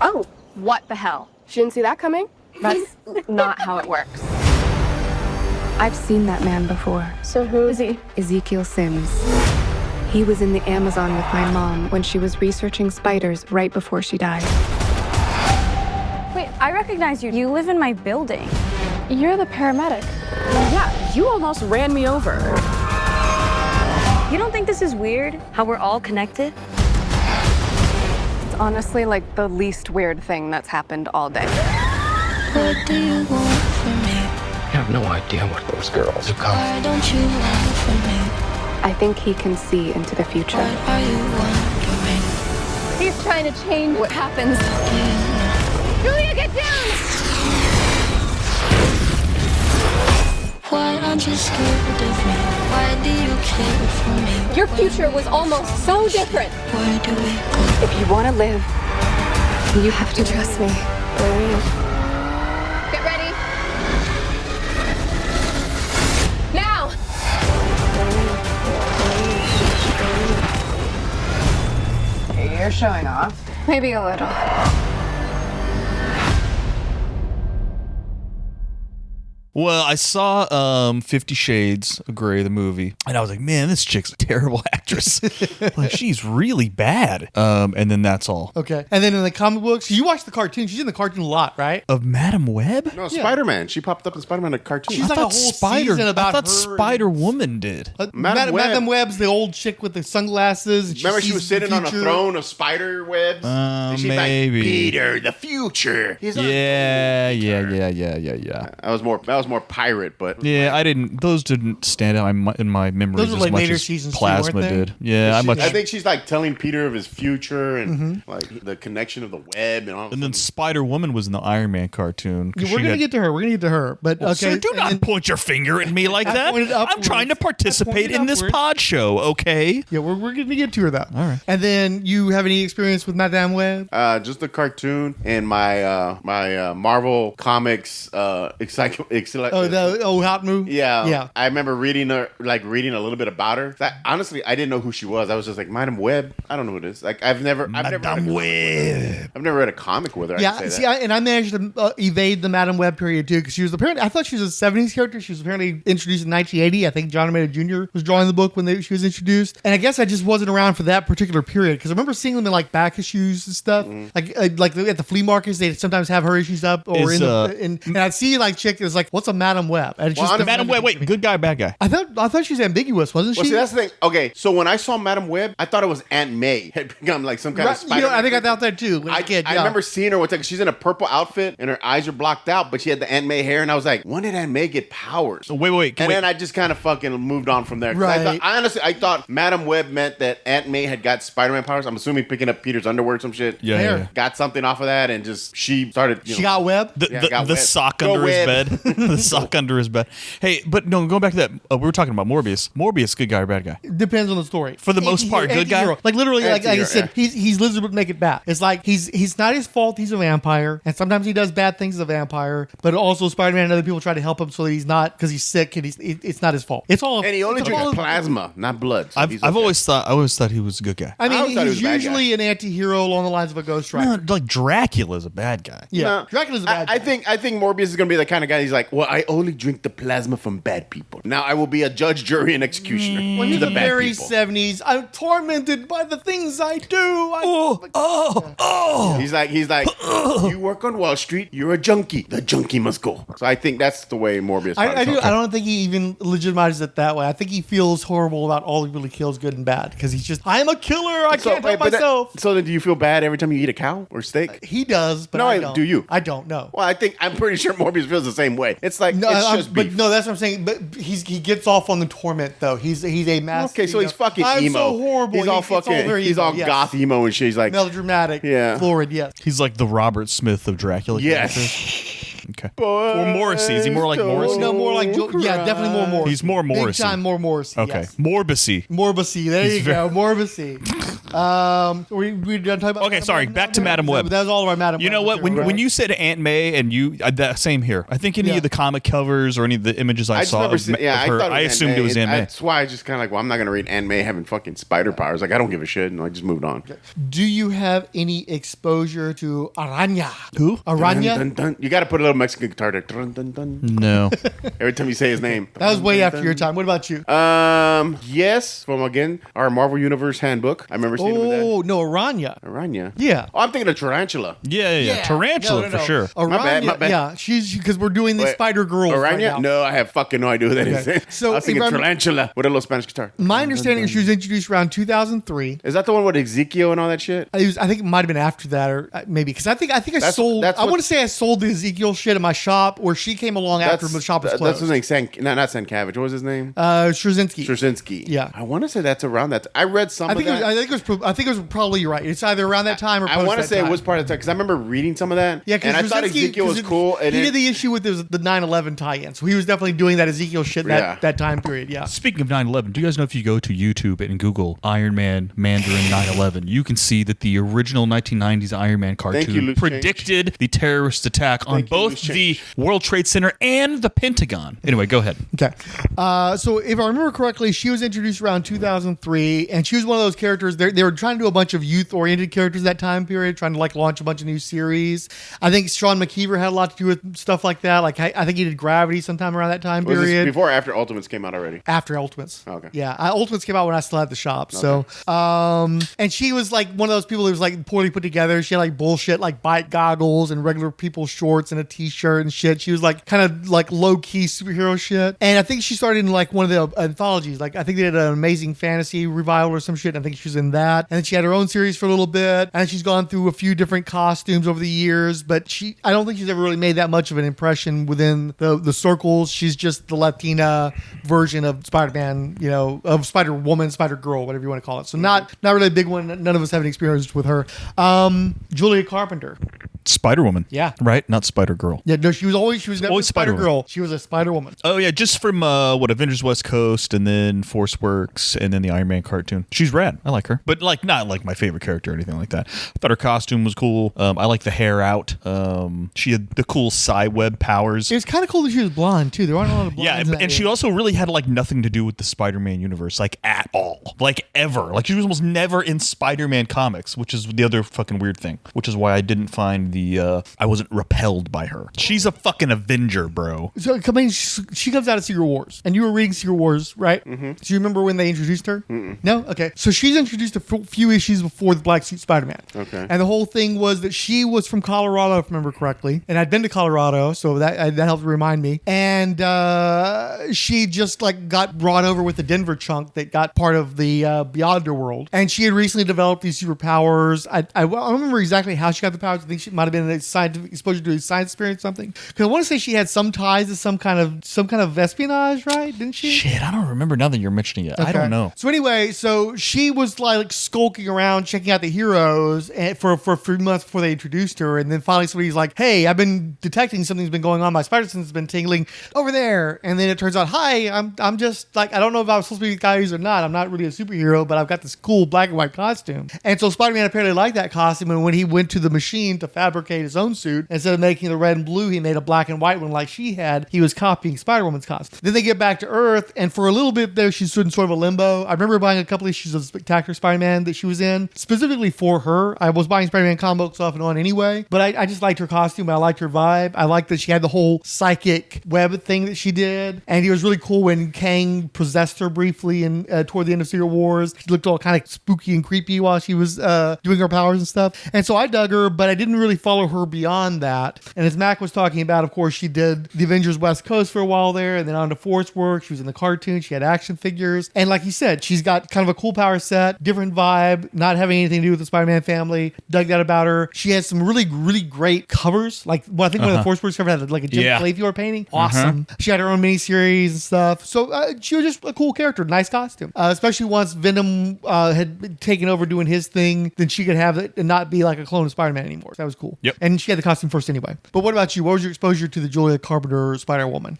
Oh, what the hell? She didn't see that coming? That's not how it works. I've seen that man before. So who is he? Ezekiel Sims. He was in the Amazon with my mom when she was researching spiders right before she died. Wait, I recognize you. You live in my building. You're the paramedic. Yeah, you almost ran me over. You don't think this is weird? How we're all connected? It's honestly like the least weird thing that's happened all day. What do you want from me? You have no idea what those girls are coming. Why don't you want from me? I think he can see into the future. What are you wondering? He's trying to change what happens. Julia, get down! Why aren't you scared of me? Why do you care for me? Your future was almost so different. Where do we go? If you want to live, you have to trust me. Get ready. Now! You're showing off. Maybe a little. Well, I saw 50 Shades of Grey, the movie, and I was like, man, this chick's a terrible actress. Like, she's really bad. And then that's all. Okay. And then in the comic books, you watch the cartoon. She's in the cartoon a lot, right? Of Madam Web? No, Spider-Man. She popped up in Spider-Man, a cartoon. She's like a whole season about I thought her. Spider-Woman did. Madam Web's the old chick with the sunglasses. And Remember, she sees was sitting the on a future. throne of spider webs? And she's maybe. like, Peter, the future. He's Yeah. That was more pirate, but Yeah, I didn't. Those didn't stand out in my memories Those were as like much later as seasons too, Plasma weren't they? did. Yeah, I think she's like telling Peter of his future and like the connection of the web and all. And then Spider Woman was in the Iron Man cartoon. Yeah, we're gonna get to her. But Well, okay, sir, do not point your finger at me like I that. pointed I'm upwards. trying to participate I in this pointed pod show, okay? Yeah, we're gonna get to her though. All right. And then you have any experience with Madame Web? Just the cartoon and my Marvel Comics Hot Move. Yeah. I remember reading a little bit about her. Honestly, I didn't know who she was. I was just like, Madam Web. I don't know who it is. Like, I've never read a comic with her. Yeah, I can say see, that. I managed to evade the Madame Web period too, because she was apparently, I thought she was a 70s character. She was apparently introduced in 1980. I think John Romita Jr. was drawing the book when she was introduced. And I guess I just wasn't around for that particular period, because I remember seeing them in like back issues and stuff. Like at the flea markets, they'd sometimes have her issues up, or and I'd see like chick that's like, what's a Madame Web? And it's Madam Web, wait, good guy, bad guy. I thought she was ambiguous, wasn't she? Well, see, that's the thing. Okay, so when I saw Madam Web, I thought it was Aunt May had become like some kind of spider. I think I thought that too. I remember seeing her one time. She's in a purple outfit and her eyes are blocked out, but she had the Aunt May hair, and I was like, when did Aunt May get powers? Wait. Then I just kind of fucking moved on from there. Right. I thought Madam Web meant that Aunt May had got Spider-Man powers. I'm assuming picking up Peter's underwear or some shit. Yeah. Got something off of that, and just she started. She got web. The sock under his bed. The sock under his bed. Hey, but no, going back to that, we were talking about Morbius. Morbius, good guy or bad guy? Depends on the story. For the most part, good guy. Like literally, like I Anti-hero, said, he's lizard but make it bad. It's like he's not his fault. He's a vampire, and sometimes he does bad things as a vampire. But also, Spider-Man and other people try to help him so that he's not, because he's sick and it's not his fault. It's all. And he only drinks plasma, not blood. So I've always thought he was a good guy. I mean, always thought he he's was a bad usually an anti-hero along the lines of a Ghost Rider. No, like Dracula's a bad guy. Yeah, No, Dracula's a bad guy. I think Morbius is gonna be the kind of guy. He's like, well, I only drink the plasma from bad people. Now I will be a judge, jury, and executioner. When he's to the bad very people. 70s, I'm tormented by the things I do. He's like, you work on Wall Street. You're a junkie. The junkie must go. So I think that's the way Morbius. I don't think he even legitimizes it that way. I think he feels horrible about all he really kills, good and bad, because he's just, I'm a killer. I can't help myself. So then, do you feel bad every time you eat a cow or steak? He does, but No, I don't. do you? I don't know. Well, I'm pretty sure Morbius feels the same way. It's like, No, it's just beef. but no, that's what I'm saying. But he gets off on the torment though. He's a master. Okay, so he's fucking I'm emo. so horrible. He's all It's all fucking. very He's emo, all yes. goth emo and shit. He's like Melodramatic. Yeah. Florid. Yes. He's like the Robert Smith of Dracula. Yes. characters. Okay. Or Morrissey. Is he more like Morrissey? No, more like yeah, definitely more Morrissey. He's more Morrissey. Big time more Morrissey. Okay. Yes. Morbisi. Morbisi. There you go. Morbisi. We done talking about. Okay, sorry. Back to Madam Web. That was all of our Madam Web. You know what? When you said Aunt May and you, that same here. I think any of the comic covers or any of the images I saw of her, I assumed it was Aunt May. That's why I just kind of like, well, I'm not gonna read Aunt May having fucking spider powers. Like, I don't give a shit, and I just moved on. Do you have any exposure to Arana? Who? Arana. Dun, dun, dun. You got to put a little Mexican guitar. Dun, dun, dun. No. Every time you say his name. That was way after your time. What about you? Yes, from again our Marvel Universe handbook. I remember seeing him with Oh no, Arana. that. Arana. Yeah. Oh, I'm thinking of Tarantula. Yeah. Tarantula for sure. Arana, my bad. Yeah, she's because we're doing the Wait, Spider Girls right Arana? now. No, I have fucking no idea who that is. So I was thinking if I'm- Tarantula with a little Spanish guitar. My understanding is she was introduced around 2003. Is that the one with Ezekiel and all that shit? I think it might have been after that, or maybe because I think I That's sold. I what- want to say I sold the Ezekiel shit in my shop, or she came along after the shop was closed. That's his name. Not Sankavich. What was his name? Straczynski. Straczynski. Yeah. I want to say that's around that. I read some I of think that. I think it was probably right. It's either around that time or I post want to that say time. it was part of the time because I remember reading some of that. Yeah, and I thought Ezekiel was cool. And he did the issue with the 9/11 tie-in, so he was definitely doing that Ezekiel shit that time period. Yeah. Speaking of 9/11, do you guys know if you go to YouTube and Google Iron Man Mandarin 9/11, you can see that the original 1990s Iron Man cartoon Loose predicted the terrorist attack on both the World Trade Center and the Pentagon. Anyway, go ahead. Okay. So if I remember correctly, she was introduced around 2003, and she was one of those characters. They were trying to do a bunch of youth-oriented characters that time period, trying to like launch a bunch of new series. I think Sean McKeever had a lot to do with stuff like that. Like I think he did Gravity sometime around that time Was this period. before or after Ultimates came out already? After Ultimates. Okay. Yeah, Ultimates came out when I still had the shop. So, and she was like one of those people who was like poorly put together. She had like bullshit, like bite goggles and regular people shorts and a t-shirt and shit. She was like kind of like low key superhero shit. And I think she started in like one of the anthologies. Like I think they did an Amazing Fantasy revival or some shit. I think she was in that. And then she had her own series for a little bit. And she's gone through a few different costumes over the years. But I don't think she's ever really made that much of an impression within the circles. She's just the Latina version of Spider-Man, of Spider-Woman, Spider-Girl, whatever you want to call it. So not really a big one. None of us have any experience with her. Julia Carpenter. Spider-Woman. Yeah. Right? Not Spider-Girl. Yeah, no, she was never always a Spider-Girl. Spider-Woman. She was a Spider-Woman. Oh, yeah, just from, Avengers West Coast, and then Force Works, and then the Iron Man cartoon. She's rad. I like her. But, like, not like my favorite character or anything like that. I thought her costume was cool. I like the hair out. She had the cool Psy-Web powers. It was kind of cool that she was blonde, too. There aren't a lot of blondes. Yeah, and she also really had, like, nothing to do with the Spider-Man universe, like, at all. Like, ever. Like, she was almost never in Spider-Man comics, which is the other fucking weird thing. Which is why I didn't find I wasn't repelled by her. She's a fucking Avenger, bro. So, I mean, she comes out of Secret Wars, and you were reading Secret Wars, right? Mm-hmm. Do you remember when they introduced her? Mm-mm. No? Okay. So she's introduced a few issues before the Black Suit Spider-Man. Okay. And the whole thing was that she was from Colorado, if I remember correctly, and I'd been to Colorado, so that helped remind me. And she just like got brought over with the Denver chunk that got part of the Beyonder world, and she had recently developed these superpowers. I don't remember exactly how she got the powers. I think she might have been a scientific exposure to a science experience or something. Because I want to say she had some ties to some kind of espionage, right? Didn't she? Shit, I don't remember now that you're mentioning it. Okay. I don't know. So anyway, she was like skulking around checking out the heroes for a few months before they introduced her, and then finally somebody's like, "Hey, I've been detecting something's been going on. My spider sense has been tingling over there." And then it turns out, "Hi, I'm just like I don't know if I was supposed to be guys or not. I'm not really a superhero, but I've got this cool black and white costume." And so Spider-Man apparently liked that costume, and when he went to the machine to fabricate his own suit, instead of making the red and blue, he made a black and white one like she had. He was copying Spider-Woman's costume. Then they get back to Earth, and for a little bit there, she's in sort of a limbo. I remember buying a couple issues of Spectacular Spider-Man that she was in, specifically for her. I was buying Spider-Man comic books off and on anyway, but I just liked her costume. I liked her vibe. I liked that she had the whole psychic web thing that she did, and it was really cool when Kang possessed her briefly and toward the end of Secret Wars. She looked all kind of spooky and creepy while she was doing her powers and stuff, and so I dug her, but I didn't really follow her beyond that. And as Mac was talking about, of course, she did the Avengers West Coast for a while there, and then on to Force Work. She was in the cartoon. She had action figures, and like you said, she's got kind of a cool power set, different vibe, not having anything to do with the Spider-Man family. Dug that about her. She has some really, really great covers. Like, I think one of the Force Works cover had like a Jim Clayfield painting. Awesome. She had her own miniseries and stuff. So she was just a cool character. Nice costume. Especially once Venom had taken over doing his thing, then she could have it and not be like a clone of Spider-Man anymore. So that was cool. Yep. And she had the costume first anyway. But what about you? What was your exposure to the Julia Carpenter Spider-Woman?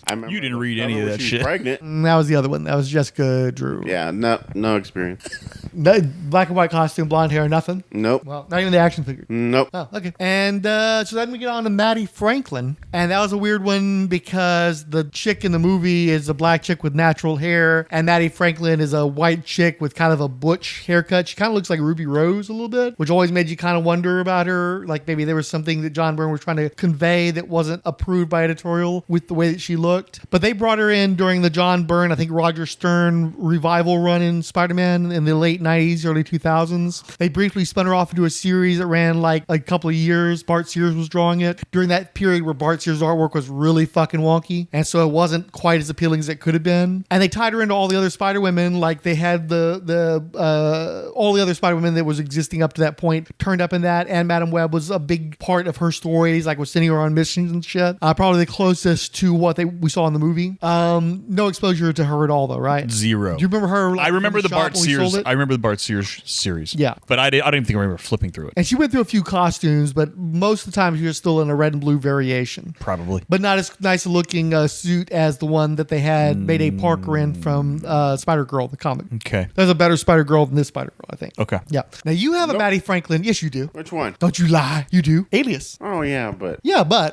I remember. You didn't read any of that she was shit. Pregnant. That was the other one. That was Jessica Drew. Yeah, no experience. No, black and white costume, blonde hair, nothing. Nope. Well, not even the action figure. Nope. Oh, okay. And so then we get on to Mattie Franklin. And that was a weird one because the chick in the movie is a black chick with natural hair. And Mattie Franklin is a white chick with kind of a butch haircut. She kind of looks like Ruby Rose a little bit, which always made you kind of wonder about her. Like maybe there was something that John Byrne was trying to convey that wasn't approved by editorial with the way that she looked. But they brought her in during the John Byrne, I think Roger Stern revival run in Spider-Man in the late 90s, early 2000s. They briefly spun her off into a series that ran like a couple of years. Bart Sears was drawing it during that period where Bart Sears' artwork was really fucking wonky. And so it wasn't quite as appealing as it could have been. And they tied her into all the other Spider-Women, like they had all the other Spider-Women that was existing up to that point turned up in that. And Madam Web was a big part of her stories, like was sending her on missions and shit. Probably the closest to what we saw in the movie. No exposure to her at all, though, right? Zero. Do you remember her? Like, I remember the Bart Sears. I remember the Bart Sears series. Yeah, but I don't even think I remember flipping through it. And she went through a few costumes, but most of the time she was still in a red and blue variation. Probably, but not as nice a looking suit as the one that they had Mayday Parker in from Spider Girl, the comic. Okay, there's a better Spider Girl than this Spider Girl, I think. Okay, yeah. Now you have a Mattie Franklin. Yes, you do. Which one? Don't you lie. You do. Alias. Oh yeah, but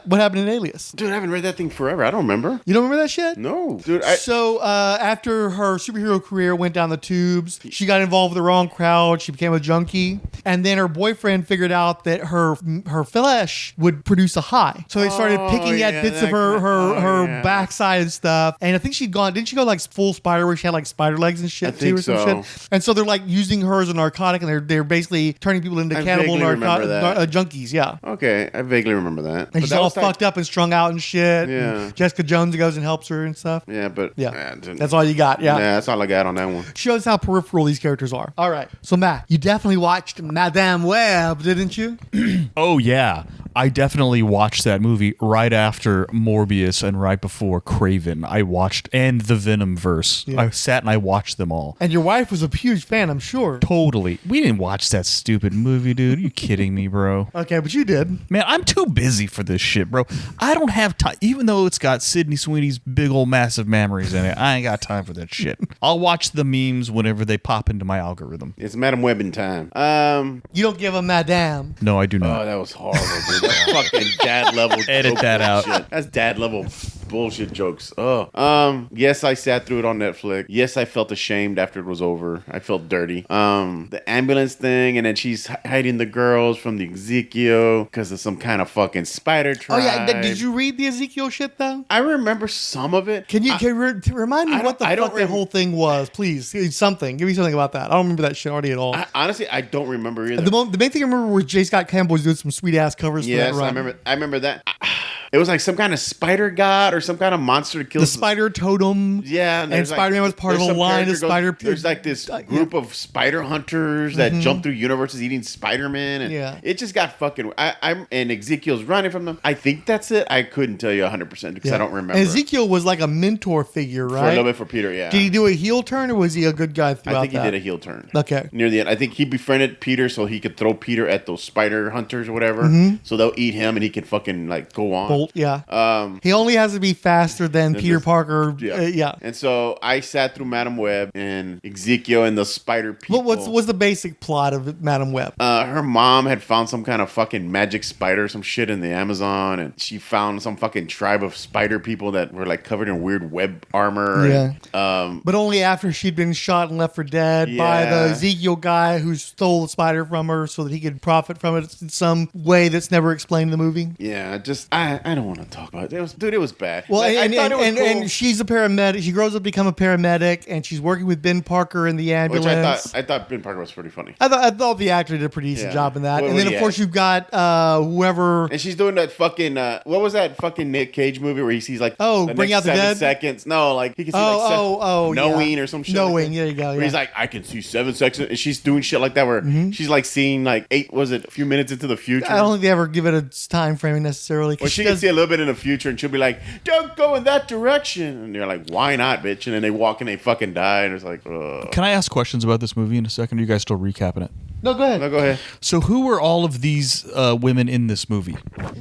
what happened in Alias? Dude, I haven't read that thing forever. I don't remember. You don't remember that shit? No, dude. So after her superhero career went down the tubes, she got involved with the wrong crowd. She became a junkie, and then her boyfriend figured out that her flesh would produce a high. So they started picking at bits of her backside and stuff. And I think didn't she go like full spider where she had like spider legs and shit I think too or some so. shit? And so they're like using her as a narcotic, and they're basically turning people into cannibal junkies. Yeah. Okay, I vaguely remember that. And she's all fucked up and strung out and shit. Yeah. And Jessica Jones goes and helps her and stuff. Yeah, but that's all you got. Yeah, that's all I got on that one. Shows how peripheral these characters are. All right, so Matt, you definitely watched Madame Web, didn't you? Oh yeah, I definitely watched that movie right after Morbius and right before Kraven. I watched and the Venom verse. Yeah. I sat and I watched them all. And your wife was a huge fan, I'm sure. Totally. We didn't watch that stupid movie, dude. Are you kidding me, bro? Okay, but you did. Man, I'm too busy for this shit, bro. I don't have time. Even though it's got Sydney Sweeney's big old massive memories in it, I ain't got time for that shit. I'll watch the memes whenever they pop into my algorithm. It's Madam Web in time. You don't give a madame. No, I do not. Oh, that was horrible, dude. That's fucking dad level. Edit that out. Shit. That's dad level bullshit jokes. Oh. Yes, I sat through it on Netflix. Yes, I felt ashamed after it was over. I felt dirty. The ambulance thing, and then she's hiding the girls from the Ezekiel because of some kind of fucking spider tribe. Oh yeah, did you read the Ezekiel shit though? I remember some of it. Can you remind me what the fuck that whole thing was, please? Something. Give me something about that. I don't remember that shit already at all. Honestly, I don't remember either. The main thing I remember was J. Scott Campbell was doing some sweet ass covers for that run. I remember that. It was like some kind of spider god or some kind of monster that kills the spider totem. Yeah, and Spider-Man was part of a line of spider. There's like this group of spider hunters that jump through universes eating Spider-Man, and it just got fucking. I'm and Ezekiel's running from them. I think that's it. I couldn't tell you 100% because I don't remember. And Ezekiel was like a mentor figure, right? For a little bit for Peter, yeah. Did he do a heel turn or was he a good guy throughout I think he did a heel turn. Okay. Near the end, I think he befriended Peter so he could throw Peter at those spider hunters or whatever. So they'll eat him and he can fucking like go on. Bolt, yeah. He only has to be faster than Peter Parker. Yeah. And so I sat through Madam Web and Ezekiel and the spider people. What's the basic plot of Madam Web? Her mom had found some kind of fucking magic spider, some shit in the Amazon, and she found some fucking tribe of spider people that were like covered in weird web armor. Yeah. And, but only after she'd been shot and left for dead by the Ezekiel guy who stole the spider from her so that he could profit from it in some way that's never explained in the movie. Yeah, just I don't want to talk about it. It was bad. Well, like, and she's a paramedic. She grows up to become a paramedic, and she's working with Ben Parker in the ambulance. Which I thought Ben Parker was pretty funny. I thought the actor did a pretty decent job in that. And then, of course, you've got whoever. And she's doing that fucking, what was that fucking Nick Cage movie where he sees like, Bring Out the 7 Dead? seconds? No, like he can see knowing or some shit. Knowing, there you go. Where he's like, I can see 7 seconds. And she's doing shit like that where she's like seeing like a few minutes into the future. I don't think they ever give it a time frame necessarily. Well, she can see a little bit in the future and she'll be like, don't go in that direction. And they're like, why not, bitch? And then they walk and they fucking die. And it's like, ugh. Can I ask questions about this movie in a second? Are you guys still recapping it? No, go ahead. No, go ahead. So who were all of these women in this movie?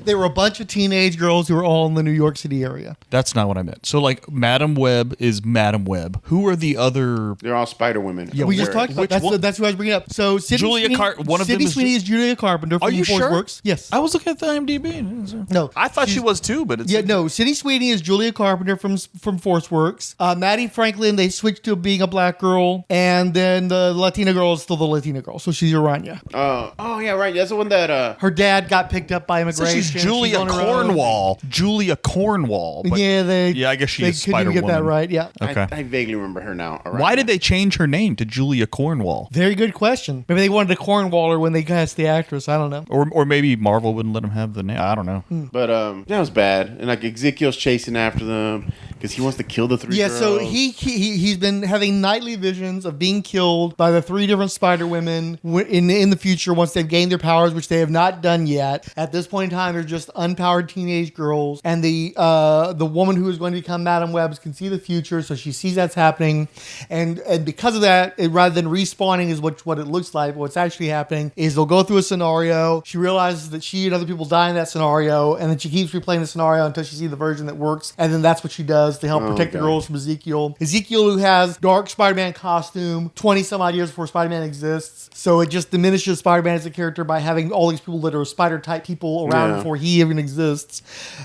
There were a bunch of teenage girls who were all in the New York City area. That's not what I meant. So like Madam Web is Madam Web. Who are the other? They're all Spider Women. Yeah, we just talked about that's who I was bringing up. So Sydney Sweeney is Julia Carpenter from you Force sure? Works. Yes. I was looking at the IMDb. No. I thought she was too, but it's no. Sydney Sweeney is Julia Carpenter from Force Works. Mattie Franklin, they switched to being a black girl, and then the Latina girl is still the Latina girl, so she's Arana. Oh yeah, right. That's the one that her dad got picked up by immigration. So she's Julia Cornwall. Julia Cornwall. But I guess she is Spider Woman. Get that right? Yeah. Okay. I vaguely remember her now. Arana. Why did they change her name to Julia Cornwall? Very good question. Maybe they wanted to Cornwall her when they cast the actress. I don't know. Or maybe Marvel wouldn't let them have the name. I don't know. But that was bad. And like Ezekiel's chasing after them because he wants to kill the three girls. So he's been having nightly visions of being killed by the three different Spider Women in the future once they've gained their powers, which they have not done yet. At this point in time, they're just unpowered teenage girls, and the woman who is going to become Madam Web can see the future, so she sees that's happening, and because of that, rather than respawning is what it looks like. What's actually happening is they'll go through a scenario. She realizes that she and other people die in that scenario, and then she keeps replaying the scenario until she sees the version that works, and then that's what she does to help protect the girls from Ezekiel. Ezekiel, who has dark Spider-Man costume 20 some odd years before Spider-Man exists, so it just diminishes Spider-Man as a character by having all these people that are spider-type people around before he even exists.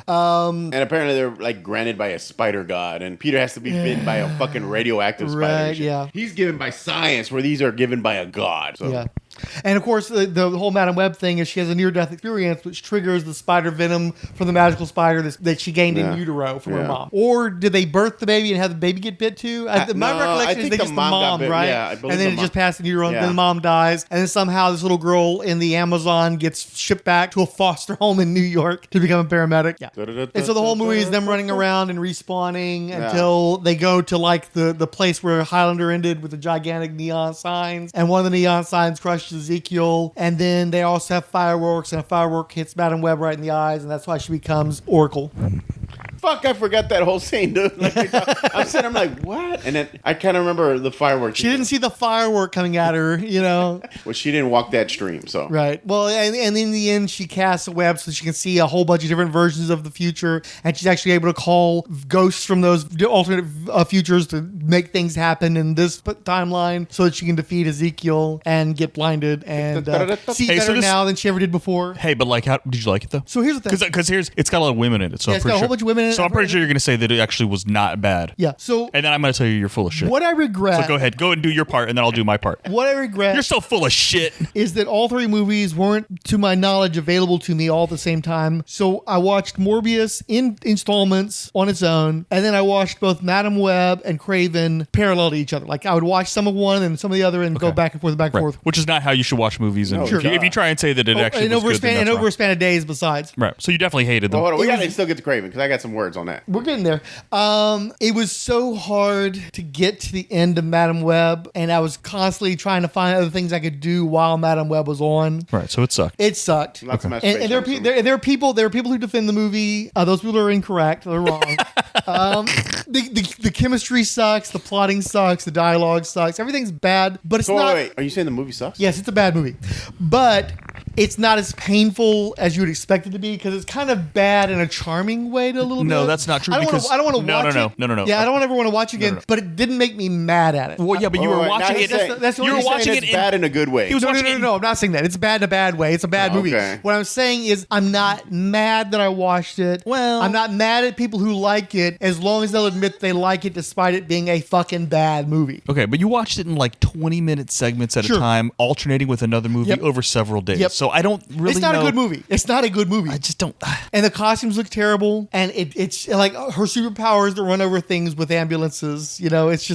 And apparently they're like granted by a spider god, and Peter has to be bitten by a fucking radioactive spider. Right, yeah. He's given by science, where these are given by a god. So. Yeah. And of course, the whole Madam Web thing is she has a near-death experience, which triggers the spider venom from the magical spider that she gained in utero from her mom. Or did they birth the baby and have the baby get bit too? My recollection is they just the mom, right? Yeah, I believe and then it just passed in utero, and then the mom dies, and then somehow this little girl in the Amazon gets shipped back to a foster home in New York to become a paramedic. Yeah. And so the whole movie is them running around and respawning until they go to like the place where Highlander ended with the gigantic neon signs, and one of the neon signs crushed Ezekiel, and then they also have fireworks, and a firework hits Madam Web right in the eyes, and that's why she becomes Oracle. Fuck, I forgot that whole scene, dude. Like, I'm like, what? And then I kind of remember the fireworks. She didn't see the firework coming at her, you know. Well, she didn't walk that stream, so. Right. Well, and in the end, she casts a web so she can see a whole bunch of different versions of the future, and she's actually able to call ghosts from those alternate futures to make things happen in this timeline so that she can defeat Ezekiel and get blinded and see better now than she ever did before. Hey, but like, how did you like it though? So here's the thing. Because it's got a lot of women in it, so it's got a whole bunch of women in it. So I'm pretty sure you're going to say that it actually was not bad. Yeah. So and then I'm going to tell you you're full of shit. What I regret. So go ahead, go and do your part, and then I'll do my part. What I regret. You're so full of shit. Is that all three movies weren't, to my knowledge, available to me all at the same time. So I watched Morbius in installments on its own, and then I watched both Madam Web and Kraven parallel to each other. Like I would watch some of one and some of the other, and go back and forth, back and forth. Which is not how you should watch movies. And if you try and say that it actually was good, then that's over a span of days. Besides, right. So you definitely hated them. Well, hold on, we got to still get to Kraven because I got some words on that. We're getting there. It was so hard to get to the end of Madam Web, and I was constantly trying to find other things I could do while Madam Web was on. Right, so it sucked. It sucked. Lots of and there are people who defend the movie. Those people are incorrect. They're wrong. The chemistry sucks. The plotting sucks. The dialogue sucks. Everything's bad, but it's not. Wait, are you saying the movie sucks? Yes, it's a bad movie, but it's not as painful as you would expect it to be because it's kind of bad in a charming way to a little bit. No, that's not true. I don't want to watch it. No. Yeah, I don't ever want to watch it again, but it didn't make me mad at it. Well, yeah, but you were watching it. You were watching it bad in a good way. No, I'm not saying that. It's bad in a bad way. It's a bad movie. Okay. What I'm saying is I'm not mad that I watched it. Well, I'm not mad at people who like it as long as they'll admit they like it despite it being a fucking bad movie. Okay, but you watched it in like 20-minute segments at a time, alternating with another movie over several days. So I don't really It's not a good movie. It's not a good movie. I just don't. And the costumes look terrible. And it's like her superpowers to run over things with ambulances. You know, it's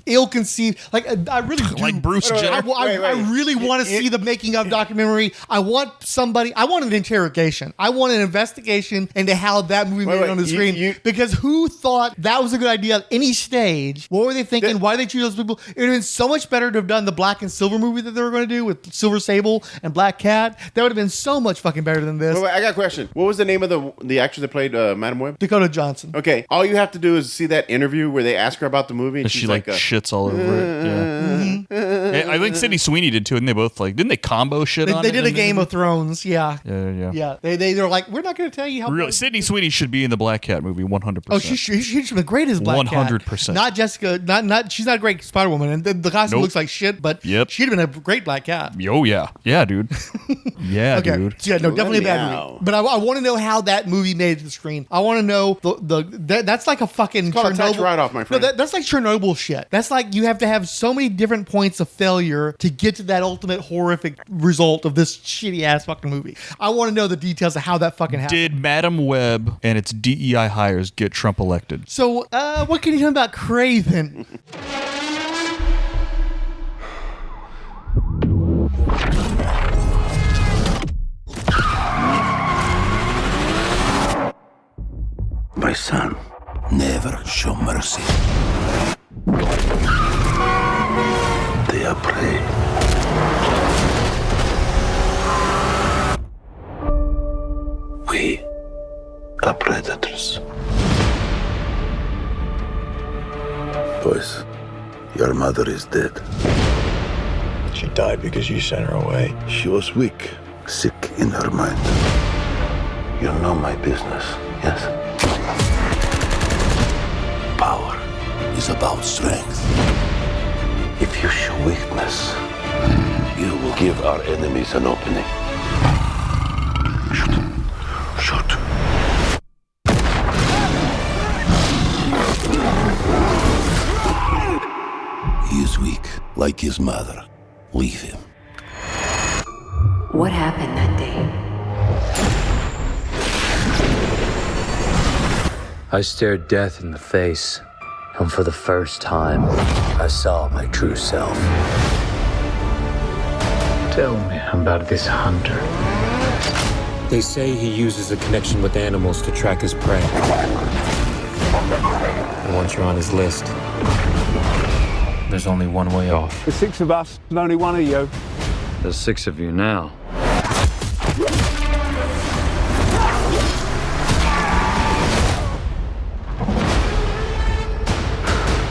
ill-conceived. Like, I really do. Like Bruce Jenner. I really want to see the making of documentary. I want an interrogation. I want an investigation into how that movie made it on the screen. Because who thought that was a good idea at any stage? What were they thinking? Why did they choose those people? It would have been so much better to have done the Black and Silver movie that they were going to do with Silver Sable and Black Cat. That would have been so much fucking better than this. Wait, I got a question. What was the name of the actress that played Madam Web? Dakota Johnson. Okay, all you have to do is see that interview where they ask her about the movie, and she like shits all over it. Yeah. I think Sydney Sweeney did too, and they both didn't they combo shit on They it? did a Game of Thrones, yeah. Yeah. They're like, we're not going to tell you how. Really, Sydney Sweeney should be in the Black Cat movie 100%. Oh, she should be great as Black Cat. 100%. Not Jessica. Not she's not a great Spider Woman, and the costume Nope. looks like shit. But Yep. she'd have been a great Black Cat. Oh yeah, dude. Yeah, dude. So, yeah, no, definitely a bad Wow. movie. But I want to know how that movie made it to the screen. I want to know that's like a fucking called a tax Chernobyl write-off, my friend. No, that's like Chernobyl shit. That's like you have to have so many different points of failure to get to that ultimate horrific result of this shitty ass fucking movie. I want to know the details of how that fucking happened. Did Madam Web and its DEI hires get Trump elected? So, what can you tell me about Kraven? My son, never show mercy. They are prey. We are predators. Boys, your mother is dead. She died because you sent her away. She was weak, sick in her mind. You know my business, yes? Power is about strength. If you show weakness, you will give our enemies an opening. Shoot. He is weak, like his mother. Leave him. What happened that day? I stared death in the face, and for the first time, I saw my true self. Tell me about this hunter. They say he uses a connection with animals to track his prey. And once you're on his list, there's only one way off. There's 6 of us and only one of you. There's 6 of you now.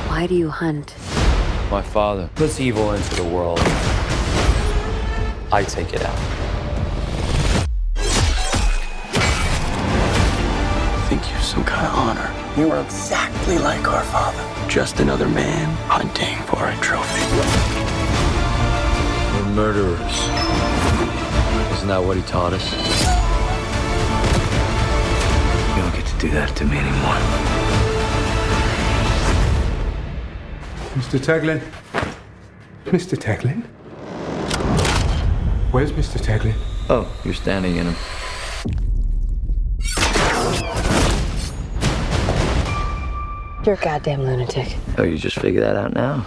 Why do you hunt? My father puts evil into the world. I take it out. I think you're some kind of honor. You are exactly like our father. Just another man hunting for a trophy. We're murderers. Isn't that what he taught us? You don't get to do that to me anymore. Mr. Taglin? Mr. Taglin? Where's Mr. Taglin? Oh, you're standing in him. You're a goddamn lunatic. Oh, you just figured that out now?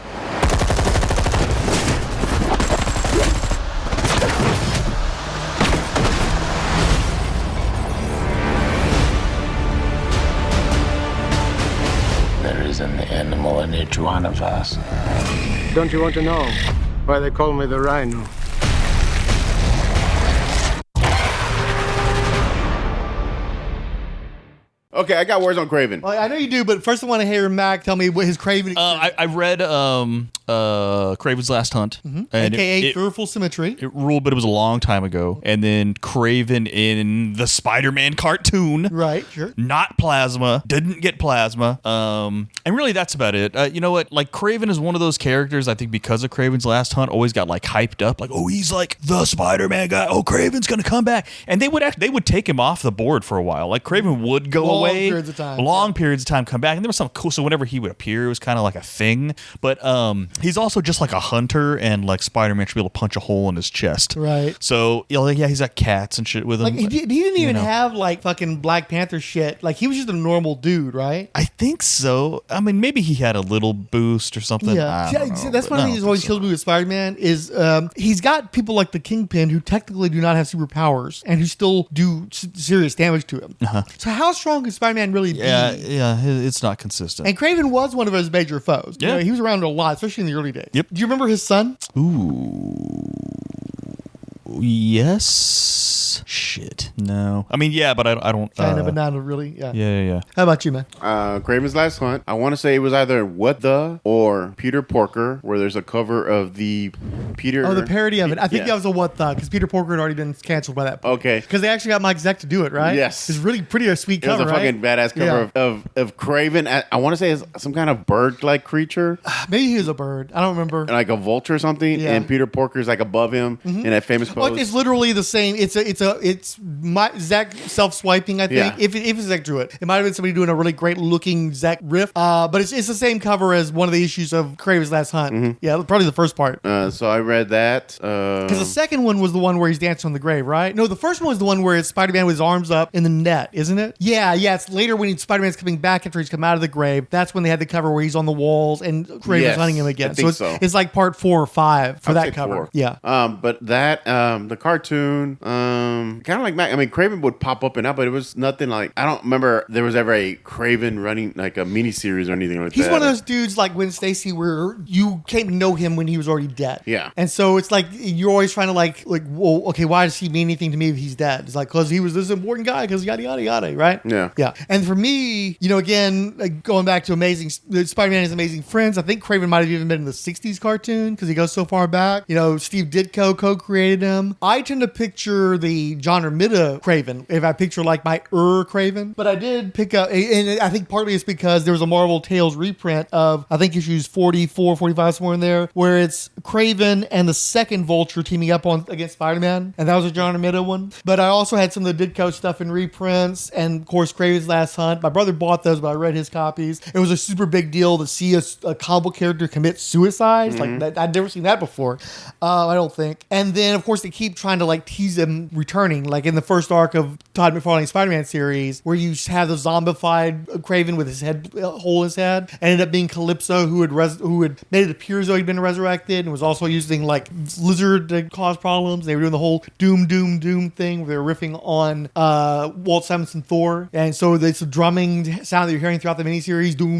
There is an animal in each one of us. Don't you want to know why they call me the Rhino? Okay, I got words on Kraven. Well, I know you do, but first I want to hear Mac tell me what his Kraven. I read Kraven's Last Hunt, and AKA Fearful Symmetry. It ruled, but it was a long time ago. And then Kraven in the Spider-Man cartoon, right? Sure. Not Plasma. Didn't get Plasma. And really, that's about it. You know what? Like Kraven is one of those characters. I think because of Kraven's Last Hunt, always got like hyped up. Like, oh, he's like the Spider-Man guy. Oh, Kraven's gonna come back, and they would take him off the board for a while. Like Kraven would go away. Periods of time. Long periods of time, come back, and there was something cool. So whenever he would appear, it was kind of like a thing. But he's also just like a hunter, and like Spider-Man should be able to punch a hole in his chest. Right. So yeah, he's got cats and shit with him. Like he didn't even have like fucking Black Panther shit. Like he was just a normal dude, right? I think so. I mean, maybe he had a little boost or something. Yeah, I don't know, that's one of the things that always kills me with Spider-Man is he's got people like the Kingpin who technically do not have superpowers and who still do serious damage to him. So how strong can Spider-Man really be? Yeah, it's not consistent. And Kraven was one of his major foes. Yeah. You know, he was around a lot, especially in the early days. Yep. Do you remember his son? Ooh. Yes. Shit. No. I mean, yeah, but I don't. Kind of, but not really. Yeah. Yeah. How about you, man? Kraven's Last Hunt. I want to say it was either What the or Peter Porker, where there's a cover of the Peter. Oh, the parody of it. I think that was a What the, because Peter Porker had already been canceled by that point. Okay. Because they actually got Mike Zeck to do it, right? Yes. It's really pretty a sweet cover, It was a fucking badass cover of Kraven. I want to say it's some kind of bird-like creature. Maybe he was a bird. I don't remember. Like a vulture or something. Yeah. And Peter Porker's like above him in that famous pose. Well, it's literally the same. It's Zach self-swiping, I think. Yeah. If Zach drew it. It might have been somebody doing a really great looking Zach riff. But it's the same cover as one of the issues of Kraven's Last Hunt. Yeah, probably the first part. So I read that. Because the second one was the one where he's dancing on the grave, right? No, the first one was the one where it's Spider-Man with his arms up in the net, isn't it? Yeah. It's later when Spider-Man's coming back after he's come out of the grave. That's when they had the cover where he's on the walls and Kraven's hunting him again. I think It's like part 4 or 5 for I'll that take cover. 4. Yeah. But that the cartoon, kind of like Mac. I mean, Kraven would pop up and out, but it was nothing like. I don't remember there was ever a Kraven running like a miniseries or anything like that. He's one of those dudes like Gwen Stacy where you came to know him when he was already dead. Yeah. And so it's like you're always trying to like, well, okay, why does he mean anything to me if he's dead? It's like, because he was this important guy, because yada, yada, yada, right? Yeah. Yeah. And for me, again, like going back to Spider-Man is Amazing Friends, I think Kraven might have even been in the 60s cartoon because he goes so far back. Steve Ditko co-created him. I tend to picture the John Romita Kraven if I picture like my Kraven. But I did pick up, and I think partly it's because there was a Marvel Tales reprint of, I think issues 44, 45, somewhere in there, where it's Kraven and the second Vulture teaming up against Spider-Man. And that was a John Romita one. But I also had some of the Ditko stuff in reprints, and of course Kraven's Last Hunt. My brother bought those, but I read his copies. It was a super big deal to see a comic book character commit suicide. Like that, I'd never seen that before. I don't think. And then of course they keep trying to like tease him returning, like in the first arc of Todd McFarlane's Spider-Man series, where you have the zombified Kraven with his head hole in his head, and ended up being Calypso, who had made it appear as though he'd been resurrected, and was also using like lizard to cause problems. They were doing the whole doom thing where they were riffing on Walt Simonson Thor, and so it's the drumming sound that you're hearing throughout the miniseries, doom.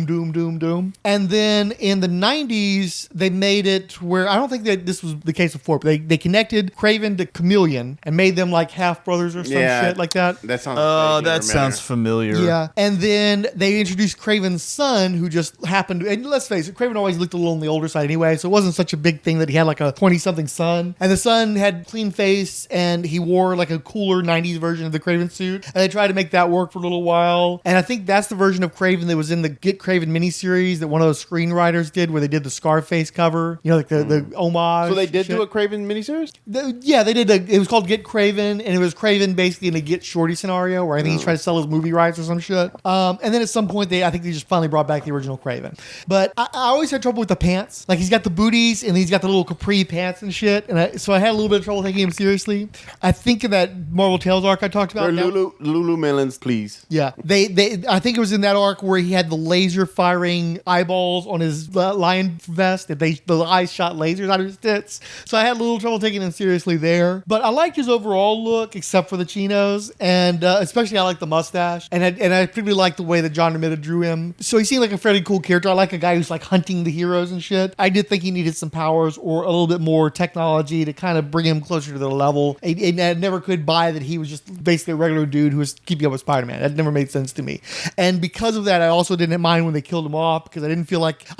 And then in the 90s they made it where I don't think that this was the case before, but they connected Kraven to Chameleon and made them like half brothers or some shit like that. That sounds. That sounds familiar. Yeah, and then they introduced Kraven's son, who just happened to, and let's face it, Kraven always looked a little on the older side anyway, so it wasn't such a big thing that he had like a 20-something son. And the son had clean face, and he wore like a cooler 90s version of the Kraven suit, and they tried to make that work for a little while. And I think that's the version of Kraven that was in the Get Kraven miniseries that one of those screenwriters did, where they did the Scarface cover, like the homage. So they did shit. do a Kraven miniseries? They did. It was called Get Kraven, and it was Kraven basically in a Get Shorty scenario where I think he's trying to sell his movie rights or some shit. And then at some point, I think they just finally brought back the original Kraven. But I always had trouble with the pants. Like he's got the booties and he's got the little capri pants and shit. And so I had a little bit of trouble taking him seriously. I think of that Marvel Tales arc I talked about. Lululemons, please. Yeah, I think it was in that arc where he had the laser firing eyeballs on his lion vest. The eyes shot lasers out of his tits. So I had a little trouble taking him seriously there. But I liked his overall look, except for the chinos, and especially I like the mustache. And I particularly like the way that John Romita drew him. So he seemed like a fairly cool character. I like a guy who's like hunting the heroes and shit. I did think he needed some powers or a little bit more technology to kind of bring him closer to the level. And I never could buy that he was just basically a regular dude who was keeping up with Spider-Man. That never made sense to me. And because of that, I also didn't mind when they killed him off, because I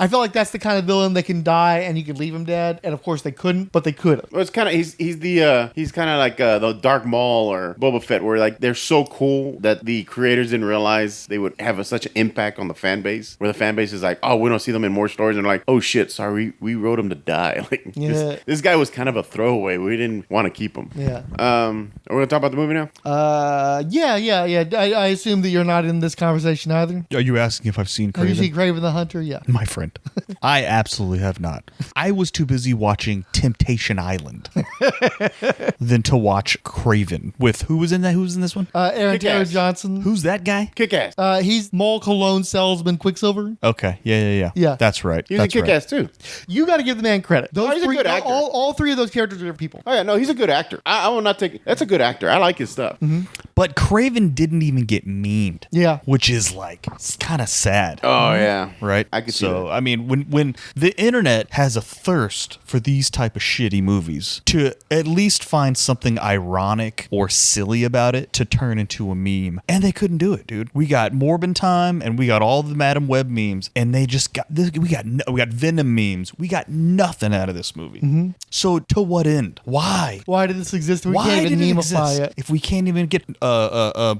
felt like that's the kind of villain that can die and you can leave him dead. And of course they couldn't, but they could have. Well, it's kind of he's kind of like the Dark Maul or Boba Fett, where like they're so cool that the creators didn't realize they would have such an impact on the fan base. Where the fan base is like, oh, we don't see them in more stories, and they're like, oh shit, sorry, we wrote him to die. Like this guy was kind of a throwaway. We didn't want to keep him. Yeah. Are we gonna talk about the movie now? Yeah. I assume that you're not in this conversation either. Are you asking if I've seen Kraven? Have you seen Kraven the Hunter? Yeah. My friend. I absolutely have not. I was too busy watching Temptation Island than to watch Kraven. With who was in that? Who was in this one? Aaron Taylor Johnson. Who's that guy? Kick-Ass. He's Mall Cologne salesman Quicksilver. Okay. Yeah. That's right. He's a Kick-Ass too. You got to give the man credit. He's a good actor. All three of those characters are people. Oh yeah, no, he's a good actor. I will not take. That's a good actor. I like his stuff. Mm-hmm. But Kraven didn't even get memed. Yeah. Which is like, it's kind of sad. Oh, yeah. Right? I could see that. I mean, when the internet has a thirst for these type of shitty movies, to at least find something ironic or silly about it to turn into a meme. And they couldn't do it, dude. We got Morbin time and we got all the Madam Web memes, and they just got this. We got Venom memes. We got nothing out of this movie. Mm-hmm. So to what end? Why? Why did this exist? We Why can't even did it memify exist? it. If we can't even get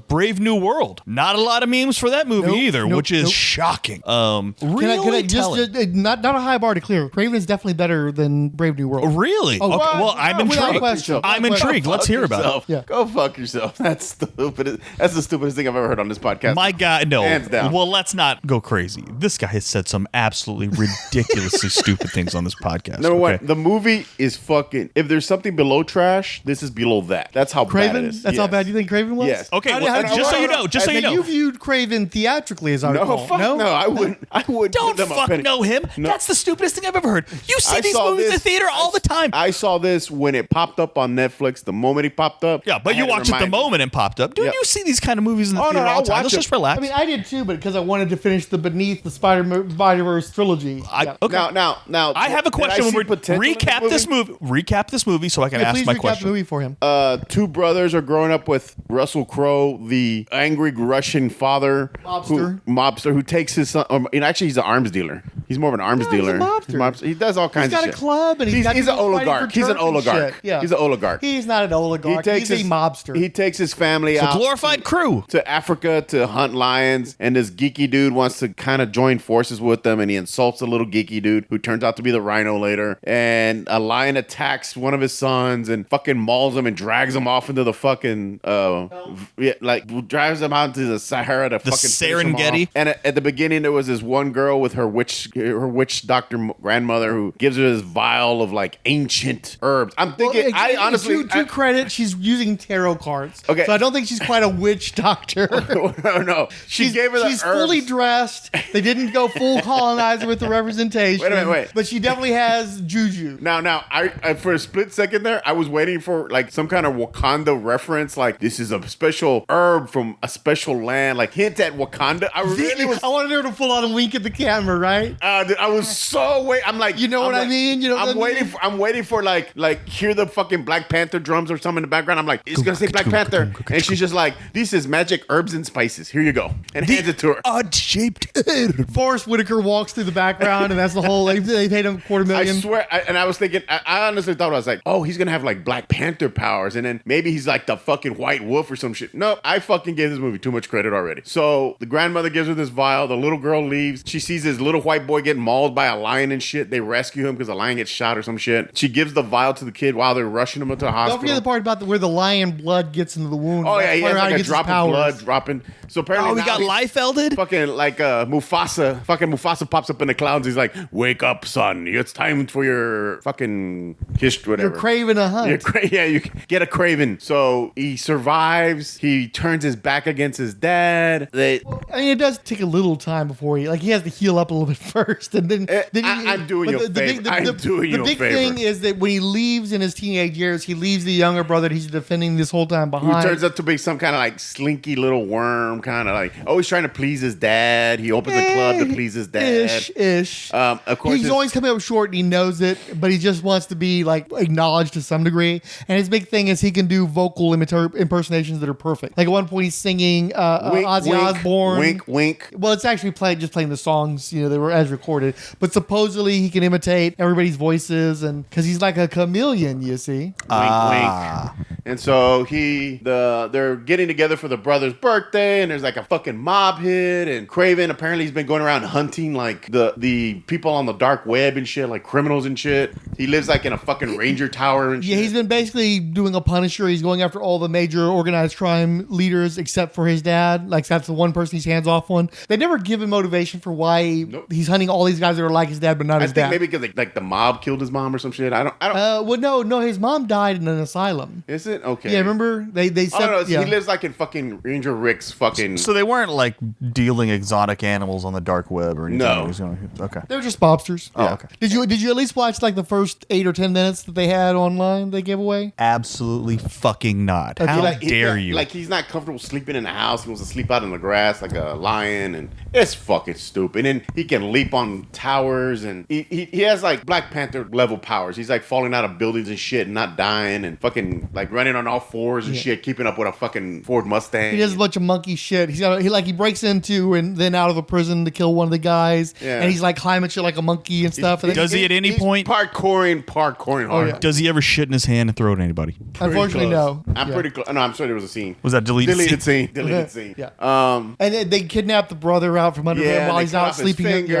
Brave New World, not a lot of memes for that movie either, which is shocking. Really just not a high bar to clear. Kraven is definitely better than Brave New World. Really? Oh, okay. Well, I'm intrigued. Question. I'm intrigued. Let's hear about it. Yeah. Go fuck yourself. That's stupid. That's the stupidest thing I've ever heard on this podcast. My guy, no. Hands down. Well, let's not go crazy. This guy has said some absolutely ridiculously stupid things on this podcast. Number one, the movie is fucking. If there's something below trash, this is below that. That's how bad it Kraven? is. That's how bad you think Kraven was? Yes. Okay, just so you know. You viewed Kraven theatrically, as I recall. No, I wouldn't. Don't give them fuck a penny. know him. No. That's the stupidest thing I've ever heard. You see I these saw movies in this- the theater all the time. I saw this when it popped up on Netflix. The moment it popped up. Yeah, but you watched it the moment it popped up. Dude, you see these kind of movies in the theater all the time. Let's just relax. I mean, I did too, but because I wanted to finish the Beneath the Spider-Verse trilogy. Okay. Now, I have a question when we're recap this movie. Recap this movie so I can ask my recap question. the movie for him. Two brothers are growing up with Russell Crowe, the angry Russian father, mobster who takes his son. And actually, he's an arms dealer. He's more of an arms dealer. He's a mobster. He does all kinds of shit. He's got a club, and he's an oligarch. He's an oligarch. Yeah. He's an oligarch. He's not an oligarch. He's a mobster. He takes his family out. Glorified crew to Africa to hunt lions, and this geeky dude wants to kind of join forces with them, and he insults a little geeky dude who turns out to be the Rhino later, and a lion attacks one of his sons and fucking mauls him and drags him off into the fucking drives him out into the Sahara to fucking finish him Serengeti. off. And at the beginning there was this one girl with her witch doctor grandmother who gives her this vial of like ancient herbs. I'm thinking, I honestly, to credit, she's using tarot cards. Okay. So I don't think she's quite a witch doctor. no. She gave her the She's herbs. fully dressed. They didn't go full colonizer with the representation. Wait a minute. But she definitely has juju. Now, I for a split second there, I was waiting for like some kind of Wakanda reference, like this is a special herb from a special land, like hint at Wakanda. I wanted her to full on wink at the camera, right? Dude, I was so I'm like, you know what I mean? You know I'm waiting for like hear the fucking Black Panther drums or something in the background. I'm like, it's gonna say Black Panther, and she's just like, this is magic herbs and spices. Here you go, and hands it to her. Odd-shaped herb. Forrest Whitaker walks through the background, and that's the whole. They paid him $250,000. I swear, and I was thinking, I honestly thought I was like, oh, he's gonna have like Black Panther powers, and then maybe he's like the fucking White Wolf or some shit. No, I fucking gave this movie too much credit already. So the grandmother gives her this vial. The little girl leaves. She sees this little white boy getting mauled by a lion and shit. They rescue him because the lion gets shot or some shit. She gives the vial to the kid while they're rushing him to the hospital. Don't forget the part about where the lion blood gets into the wound. Oh yeah, he has That's like he a drop of blood dropping. So apparently, we got Liefelded. Fucking like Mufasa. Fucking Mufasa pops up in the clouds. He's like, "Wake up, son! It's time for your fucking history, whatever." You're craving a hunt. You get a Kraven. So he survives. He turns his back against his dad. I mean, it does take a little time before he has to heal up a little bit first, and then I'm doing you a favor. I'm doing you a favor. The big thing is that when he leaves in his teenage years, he leaves the younger brother that he's defending this whole time behind. Who turns out to be some kind of like slinky little worm, kind of like always trying to please his dad. He opens a club to please his dad. Ish. Of course, he's always coming up short, and he knows it, but he just wants to be like acknowledged to some degree. And his big thing is he can do vocal impersonations that are perfect. Like at one point, he's singing Ozzy Osbourne. Wink, wink. Well, it's actually just playing the songs, they were as recorded. But supposedly he can imitate everybody's voices, and because he's like a chameleon, you see. Wink. And so they're getting together for the brother's birthday, and there's like a fucking mob hit, and Kraven apparently he's been going around hunting like the people on the dark web and shit, like criminals and shit. He lives like in a fucking ranger tower and shit. Yeah, he's been basically doing a Punisher. He's going after all the major organized crime leaders except for his dad. Like that's the one person he's hands off on. They never give him motivation for why he's hunting all these guys that are like his dad but not his dad. I think maybe because like the mob killed his mom or some shit. I don't. Well, no, his mom died in an asylum. Is it? it? Okay. Yeah, remember they said Oh, no, he lives like in fucking Ranger Rick's fucking. So they weren't like dealing exotic animals on the dark web or anything. No. Okay. They were just mobsters. Oh, okay. Did you at least watch like the first 8 or 10 minutes that they had online? They gave away. Absolutely fucking not. Okay. How dare you? Like he's not comfortable sleeping in the house. He wants to sleep out in the grass like a lion, and it's fucking stupid. And he can leap on towers, and he has like Black Panther level powers. He's like falling out of buildings and shit, and not dying, and fucking like running on all fours and shit, keeping up with a fucking Ford Mustang. He does a bunch of monkey shit. He breaks into and then out of the prison to kill one of the guys, and he's like climbing shit like a monkey and stuff. Does he at any point parkouring hard? yeah. Does he ever shit in his hand and throw it at anybody? Unfortunately, no. I'm pretty close. No, I'm sure there was a scene. Was that deleted scene? Deleted scene. Yeah. And they kidnap the brother out from under him while he's out sleeping.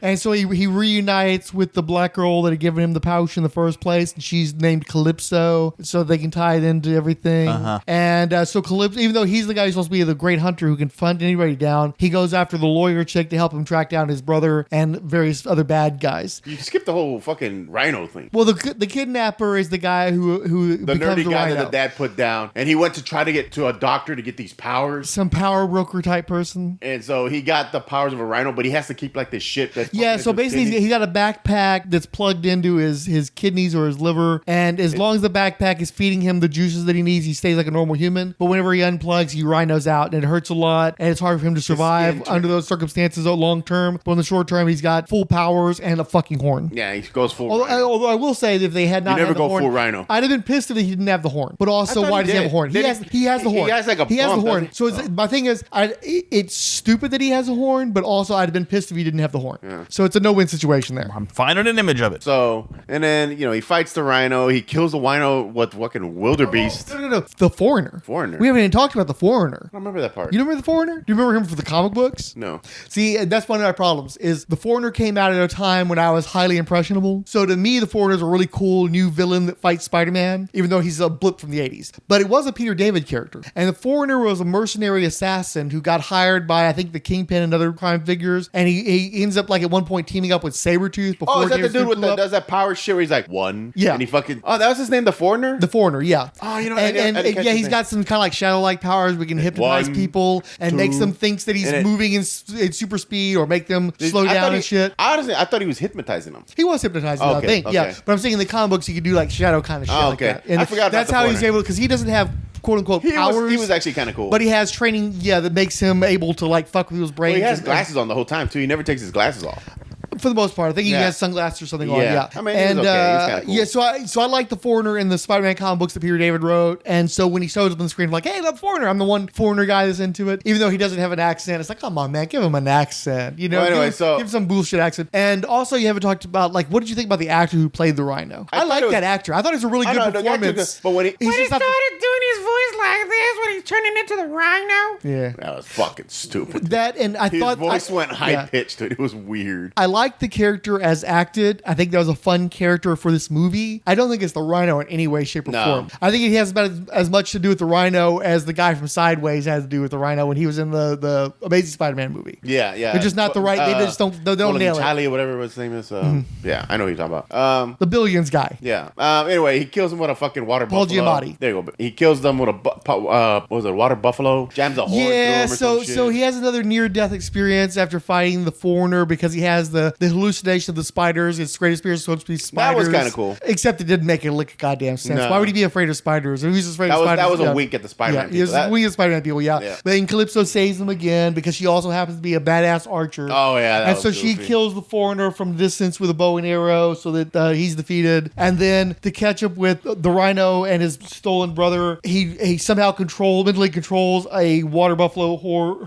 And so he reunites with the black girl that had given him the pouch in the first place, and she's named Calypso, so they can tie it into everything. And so Calypso, even though he's the guy who's supposed to be the great hunter who can hunt anybody down, he goes after the lawyer chick to help him track down his brother and various other bad guys. You skipped the whole fucking Rhino thing. Well, the kidnapper is the guy who the becomes nerdy the guy Rhino. that the dad put down, and he went to try to get to a doctor to get these powers. Some power broker type person. And so he got the powers of a rhino, but he has to keep like this shit. So basically he's got a backpack that's plugged into his kidneys or his liver, and as long as the backpack is feeding him the juices that he needs, he stays like a normal human. But whenever he unplugs, he rhinos out, and it hurts a lot, and it's hard for him to survive under those circumstances long term. But in the short term, he's got full powers and a fucking horn. Yeah, he goes full. Although I will say that if they had not, you never had the go horn, full rhino. I'd have been pissed if he didn't have the horn. But also, why does he have a horn? He has the horn. He has like a he has bump, the horn. doesn't he? So my thing is, it's stupid that he has a horn, but also I'd have been pissed if he didn't have the horn. Yeah. So it's a no-win situation there. I'm finding an image of it. So, and then, he fights the rhino. He kills the rhino with fucking wildebeest. No. The Foreigner. We haven't even talked about the Foreigner. I don't remember that part. You don't remember the Foreigner? Do you remember him from the comic books? No. See, that's one of my problems, is the Foreigner came out at a time when I was highly impressionable. So to me, the Foreigner is a really cool new villain that fights Spider-Man, even though he's a blip from the 80s. But it was a Peter David character. And the Foreigner was a mercenary assassin who got hired by, I think, the Kingpin and other crime figures. And he ends up, like, at one point teaming up with Sabretooth before is that the dude Sabretooth does that power shit where he's like, one? Yeah. And he fucking... Oh, that was his name, the Foreigner? The Foreigner, yeah. Oh, he's got some kind of like shadow-like powers. We can hypnotize people and makes them think that he's moving in super speed or make them slow down and shit. Honestly, I thought he was hypnotizing them. He was hypnotizing them, I think. Yeah. But I'm saying in the comic books, he could do like shadow kind of shit like that. And I forgot that's about how the he's able, because he doesn't have quote-unquote powers. He was actually kind of cool. But he has training, that makes him able to like fuck with people's brains. Well, he has glasses on the whole time, too. He never takes his glasses off. For the most part, I think he has sunglasses or something on. Yeah, I mean, he was okay. He was kinda cool. So I like the Foreigner in the Spider-Man comic books that Peter David wrote, and so when he shows up on the screen, I'm like, hey, I'm Foreigner. I'm the one Foreigner guy that's into it, even though he doesn't have an accent. It's like, come on, man, give him an accent. Well, anyway, give him some bullshit accent. And also, you haven't talked about like, what did you think about the actor who played the Rhino? I like that actor. I thought it was a really good performance. But when he started doing his voice like this, when he's turning into the Rhino, that was fucking stupid. That and I his thought voice went high pitched. It was weird. I liked the character as acted. I think that was a fun character for this movie. I don't think it's the Rhino in any way, shape, or form. I think he has about as much to do with the Rhino as the guy from Sideways has to do with the Rhino when he was in the Amazing Spider-Man movie. Yeah. They're just not the right. They just don't nail it. Charlie or whatever his name is. Yeah, I know what you're talking about. The Billions guy. Yeah. Anyway, he kills him with a fucking water Paul buffalo. Giamatti. There you go. He kills them with a water buffalo. Jams a horn through him or some shit. So he has another near-death experience after fighting the Foreigner because he has the hallucination of the spiders. His greatest fear is supposed to be spiders. That was kind of cool. Except it didn't make a lick of goddamn sense. No. Why would he be afraid of spiders? If he's afraid of spiders. That was a wink at the Spider-Man people. He was a wink at Spider-Man people, yeah. But then Calypso saves them again because she also happens to be a badass archer. Oh, yeah. And so she kills the Foreigner from distance with a bow and arrow so that he's defeated. And then to catch up with the Rhino and his stolen brother, he somehow mentally controls a water buffalo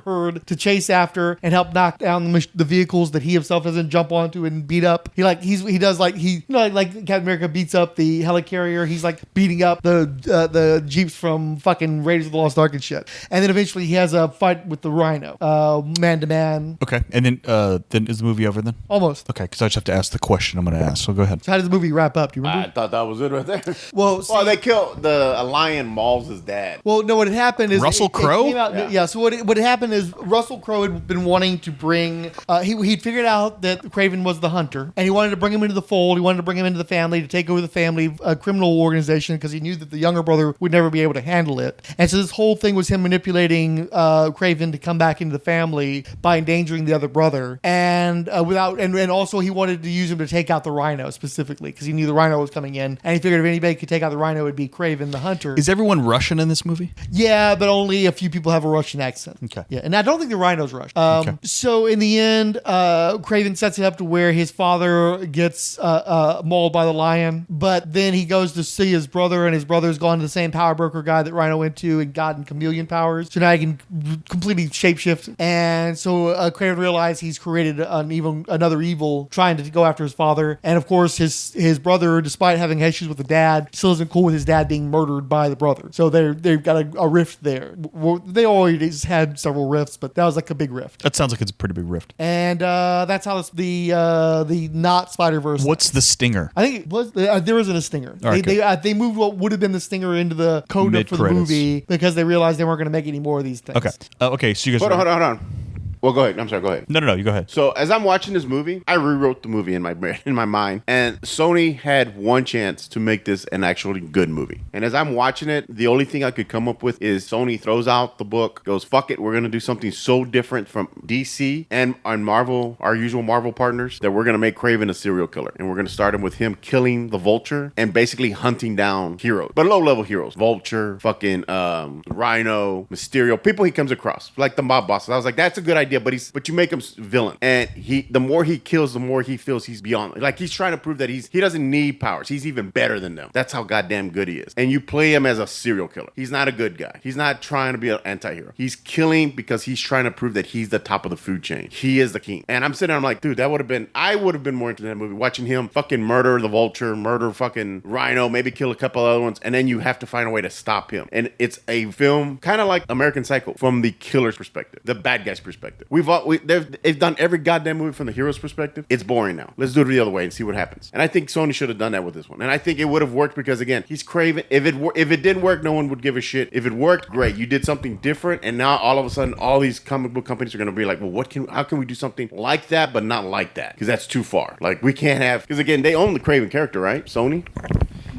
herd to chase after and help knock down the vehicles that he himself doesn't jump onto and beat up. Like Captain America beats up the helicarrier. He's like beating up the Jeeps from fucking Raiders of the Lost Ark and shit. And then eventually he has a fight with the Rhino, man to man. Okay, and then is the movie over then? Almost. Okay, because I just have to ask the question I'm going to ask. So go ahead. So how does the movie wrap up? Do you remember? I thought that was it right there. Well, they kill a lion mauls his dad. Well, Well, no, what had happened is Russell Crowe? Yeah. So what had happened is Russell Crowe had been wanting to bring. He'd figured out that Kraven was the hunter, and he wanted to bring him into the fold. He wanted to bring him into the family to take over the family criminal organization because he knew that the younger brother would never be able to handle it. And so this whole thing was him manipulating Kraven to come back into the family by endangering the other brother, and also he wanted to use him to take out the Rhino specifically because he knew the Rhino was coming in, and he figured if anybody could take out the Rhino, it would be Kraven the hunter. Is everyone Russian in this movie? Yeah, but only a few people have a Russian accent. Okay. Yeah, and I don't think the Rhino's Russian. So in the end, Kraven sets it up to where his father gets mauled by the lion, but then he goes to see his brother, and his brother's gone to the same power broker guy that Rhino went to and gotten chameleon powers. So now he can completely shapeshift. And so Kraven realized he's created another evil trying to go after his father. And of course, his brother, despite having issues with the dad, still isn't cool with his dad being murdered by the brother. So they've got a rift there. They always had several rifts, but that was like a big rift. That sounds like it's a pretty big rift. And that's how the not Spider-Verse. What's the stinger? I think it was there isn't a stinger. Right, they moved what would have been the stinger into the coda for the movie because they realized they weren't going to make any more of these things. Okay. Okay. So you guys. Hold on. Well, go ahead. I'm sorry. Go ahead. No, you go ahead. So as I'm watching this movie, I rewrote the movie in my mind, and Sony had one chance to make this an actually good movie. And as I'm watching it, the only thing I could come up with is Sony throws out the book, goes, "Fuck it, we're gonna do something so different from DC and Marvel, our usual Marvel partners, that we're gonna make Kraven a serial killer, and we're gonna start him with him killing the Vulture and basically hunting down heroes, but low-level heroes, Vulture, fucking Rhino, Mysterio, people he comes across, like the mob bosses." I was like, that's a good idea. But you make him villain, and the more he kills, the more he feels he's beyond. Like he's trying to prove that he doesn't need powers. He's even better than them. That's how goddamn good he is. And you play him as a serial killer. He's not a good guy. He's not trying to be an anti-hero. He's killing because he's trying to prove that he's the top of the food chain. He is the king. And I'm sitting there, I'm like, dude, I would have been more into that movie, watching him fucking murder the Vulture, murder fucking Rhino, maybe kill a couple other ones, and then you have to find a way to stop him. And it's a film kind of like American Psycho from the killer's perspective, the bad guy's perspective. They've done every goddamn movie from the hero's perspective. It's boring now. Let's do it the other way and see what happens. And I think Sony should have done that with this one. And I think it would have worked because, again, he's Kraven. If it didn't work, no one would give a shit. If it worked, great. You did something different, and now all of a sudden, all these comic book companies are going to be like, well, how can we do something like that, but not like that? Because that's too far. Like, we can't have... Because, again, they own the Kraven character, right? Sony?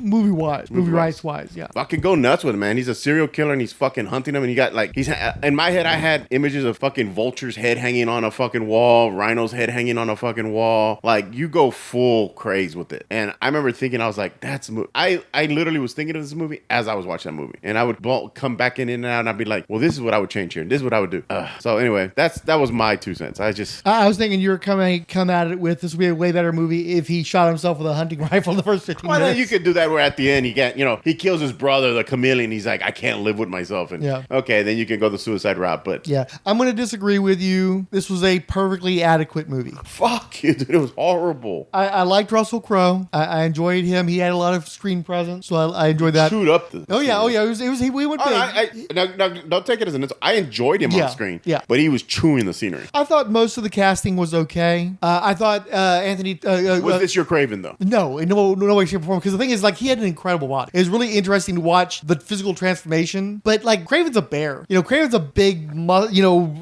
Movie rights wise, yeah. Fucking go nuts with him, man. He's a serial killer and he's fucking hunting him, and you got like in my head I had images of fucking Vulture's head hanging on a fucking wall, Rhino's head hanging on a fucking wall. Like you go full craze with it. And I remember thinking, I was like, that's a movie. I literally was thinking of this movie as I was watching that movie, and I would come back in and out, and I'd be like, well, this is what I would change here, and this is what I would do. So anyway, that was my 2 cents. I was thinking you were come at it with this would be a way better movie if he shot himself with a hunting rifle in the first 15 minutes. Then you could do that where at the end he kills his brother, the chameleon. He's like, I can't live with myself. And okay, then you can go the suicide route. But yeah, I'm going to disagree with you. This was a perfectly adequate movie. Fuck you, dude. It was horrible. I liked Russell Crowe. I enjoyed him. He had a lot of screen presence, so I enjoyed that. Chewed up. We went big. No, don't take it as an insult. I enjoyed him on screen. Yeah, but he was chewing the scenery. I thought most of the casting was okay. I thought Anthony. Was this your Kraven though? No, in no way, shape, or form. Because the thing is, like, he had an incredible body. It was really interesting to watch the physical transformation. But like, Kraven's a bear. Kraven's a big,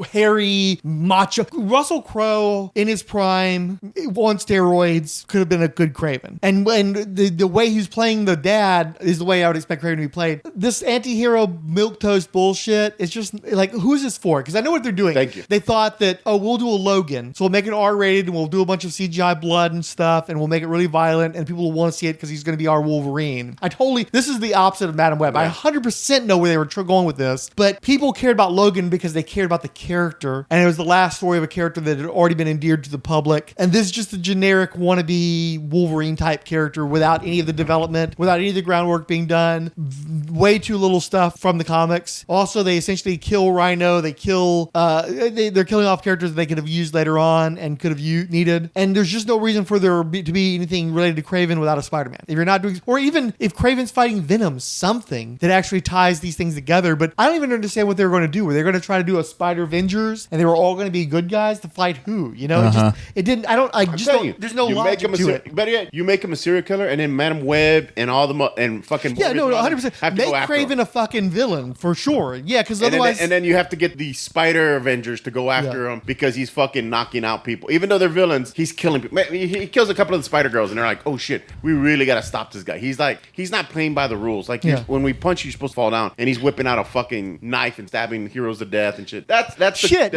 hairy, macho. Russell Crowe in his prime on steroids could have been a good Kraven. And the way he's playing the dad is the way I would expect Kraven to be played. This anti-hero milquetoast bullshit is just like, who's this for? Because I know what they're doing. Thank you. They thought that, we'll do a Logan. So we'll make it R-rated and we'll do a bunch of CGI blood and stuff and we'll make it really violent and people will want to see it because he's going to be our Wolverine. This is the opposite of Madam Web. Yeah. I 100% know where they were going with this, but people cared about Logan because they cared about the character, and it was the last story of a character that had already been endeared to the public. And this is just a generic wannabe Wolverine type character without any of the development, without any of the groundwork being done. Way too little stuff from the comics. Also, they essentially kill Rhino. They kill. They're killing off characters that they could have used later on and could have needed. And there's just no reason for there to be anything related to Kraven without a Spider-Man. If you're not doing, or or even if Kraven's fighting Venom, something that actually ties these things together. But I don't even understand what they were going to do. Were they going to try to do a Spider Avengers and they were all going to be good guys to fight who? You know, it didn't. There's no logic to it. Better yet, you make him a serial killer, and then Madam Web and all the and fucking 100%. Make Kraven a fucking villain for sure. Yeah, because otherwise, and then you have to get the Spider Avengers to go after him because he's fucking knocking out people. Even though they're villains, he's killing people. He kills a couple of the Spider Girls, and they're like, "Oh shit, we really gotta stop this guy." He's not playing by the rules. Like when we punch you, you're supposed to fall down, and he's whipping out a fucking knife and stabbing heroes to death and shit. That's shit.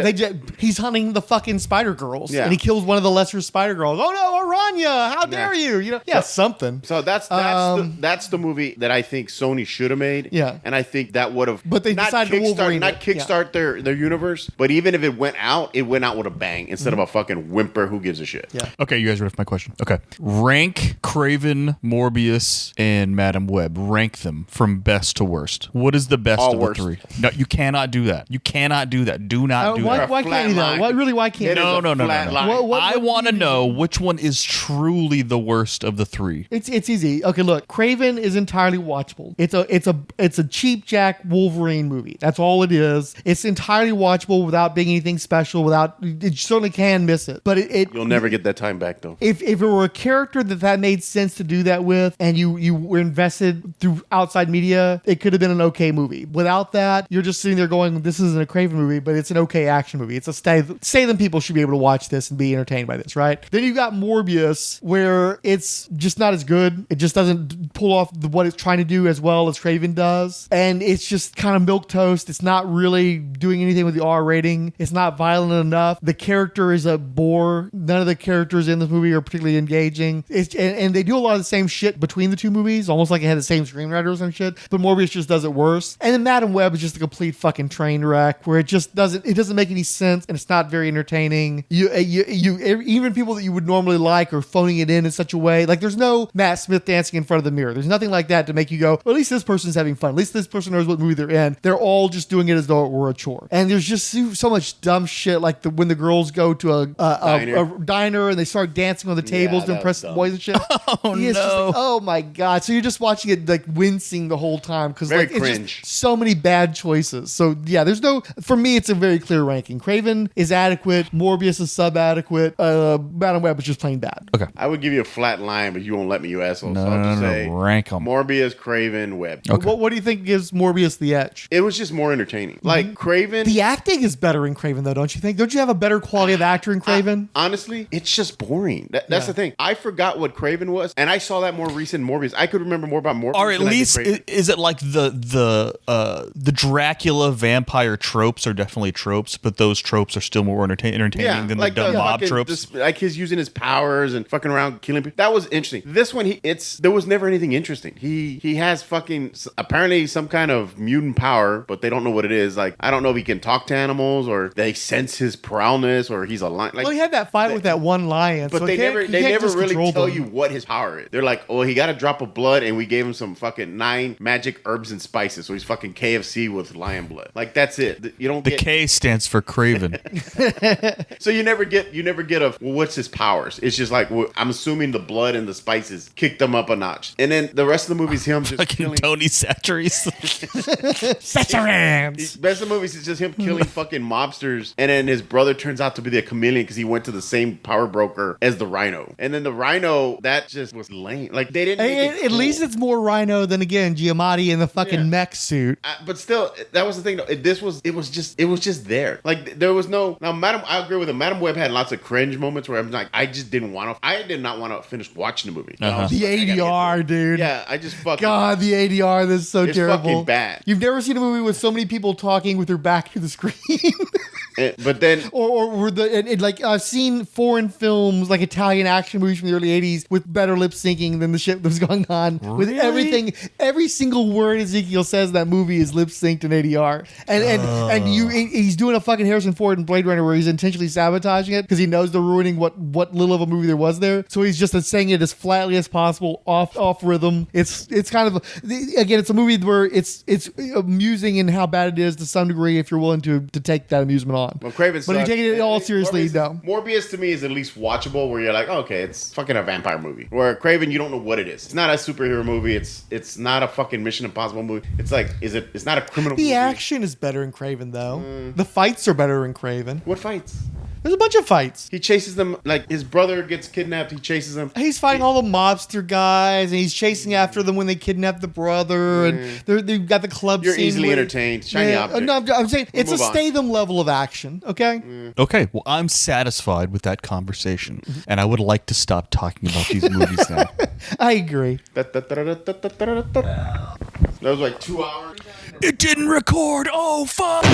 He's hunting the fucking Spider Girls, and he kills one of the lesser Spider Girls. Oh no, Aranya! How dare you? You know, something. So that's the movie that I think Sony should have made. Yeah, and I think that would have. But they decided to kickstart their universe. But even if it went out with a bang instead of a fucking whimper. Who gives a shit? Yeah. Okay, you guys ready for my question? Okay, rank Kraven, Morbius, and Madam Web. Rank them from best to worst. What is the best of the three? No, you cannot do that. You cannot do that. Do not do that. Why can't you though? Why can't you? No. I want to know which one is truly the worst of the three. It's easy. Okay, look, Kraven is entirely watchable. It's a cheap Jack Wolverine movie. That's all it is. It's entirely watchable without being anything special. You certainly can miss it, but you'll never get that time back though. If it were a character that made sense to do that with, and you were invested through outside media, it could have been an okay movie. Without that, you're just sitting there going, "This isn't a Kraven movie, but it's an okay action movie. It's a Salem people should be able to watch this and be entertained by this, right?" Then you got Morbius, where it's just not as good. It just doesn't pull off what it's trying to do as well as Kraven does, and it's just kind of milquetoast. It's not really doing anything with the R rating. It's not violent enough. The character is a bore. None of the characters in this movie are particularly engaging. And they do a lot of the same shit between the two movies, almost like it had the same screenwriters and shit. But Morbius just does it worse. And then Madam Web is just a complete fucking train wreck, where it doesn't make any sense, and it's not very entertaining. Even people that you would normally like are phoning it in such a way. Like, there's no Matt Smith dancing in front of the mirror. There's nothing like that to make you go, well, at least this person's having fun. At least this person knows what movie they're in. They're all just doing it as though it were a chore. And there's just so much dumb shit, like when the girls go to a diner and they start dancing on the tables to impress the boys and shit. Oh, no. No. Oh my God. So you're just watching it like wincing the whole time because like it's cringe. just so many bad choices. So yeah, for me, it's a very clear ranking. Kraven is adequate. Morbius is sub-adequate. Madam Web is just plain bad. Okay. I would give you a flat line, but you won't let me, you asshole. No, so I'll just say rank them. Morbius, Kraven, Web. Okay. What do you think gives Morbius the edge? It was just more entertaining. Like Kraven. The acting is better in Kraven though, don't you think? Don't you have a better quality of actor in Kraven? Honestly, it's just boring. That's the thing. I forgot what Kraven was, and I saw that more recent Morbius. I could remember more about Morbius. Or at least is it like the Dracula vampire tropes are definitely tropes, but those tropes are still more entertaining than like the dumb mob fucking, tropes. Like his using his powers and fucking around killing people. That was interesting. This one, there was never anything interesting. He has fucking apparently some kind of mutant power, but they don't know what it is. Like, I don't know if he can talk to animals or they sense his prowess or he's a lion. Like, well, he had that fight with that one lion, but so they never really tell them. you what his power is. They're like, oh, he got a drop of blood and we gave him some fucking 9 magic herbs and spices, so he's fucking KFC with lion blood. Like, that's it. You don't. The K stands for Kraven. So you never get what's his powers? It's just like, I'm assuming the blood and the spices kicked them up a notch, and then the rest of the movie's him just killing Tony Satcheries. Satcherans. The rest of the movies is just him killing fucking mobsters, and then his brother turns out to be the Chameleon because he went to the same power broker as the Rhino, and then the Rhino, that just was lame. Like, they didn't. At least it's more Rhino than again Giamatti in the fucking mech suit. But still, that was the thing. Though. It was just there. Like, there was no. Now, I agree with him. Madam Web had lots of cringe moments where I'm like, I did not want to finish watching the movie. Uh-huh. The ADR, dude. Yeah, I just fucking. God, the ADR. This is so terrible. It's fucking bad. You've never seen a movie with so many people talking with their back to the screen. But then, like I've seen foreign films, like Italian action movies from the early '80s, with better lip syncing than the shit that was going on. Really? With everything, every single word Ezekiel says in that movie is lip synced in ADR, and he's doing a fucking Harrison Ford in Blade Runner where he's intentionally sabotaging it because he knows they're ruining what little of a movie there was there. So he's just saying it as flatly as possible, off rhythm. It's kind of again, it's a movie where it's amusing in how bad it is to some degree if you're willing to take that amusement on. Well, Kraven, but if you take it all seriously, Morbius to me is at least watchable, where you're like, oh, okay, it's fucking a vampire movie. Where Kraven, you don't know what it is. It's not a superhero movie. It's not a fucking Mission Impossible movie. It's like, it's not a criminal movie. The action is better in Kraven, though. The fights are better in Kraven. What fights? There's a bunch of fights. He chases them, like his brother gets kidnapped. He chases them. He's fighting all the mobster guys, and he's chasing after them when they kidnap the brother, and they've got the club You're scene easily with- entertained. Shiny object. No, I'm saying it's a Move on. Statham level of action, okay? Okay, well, I'm satisfied with that conversation, and I would like to stop talking about these movies now. I agree. That was like 2 hours. It didn't record. Oh, fuck.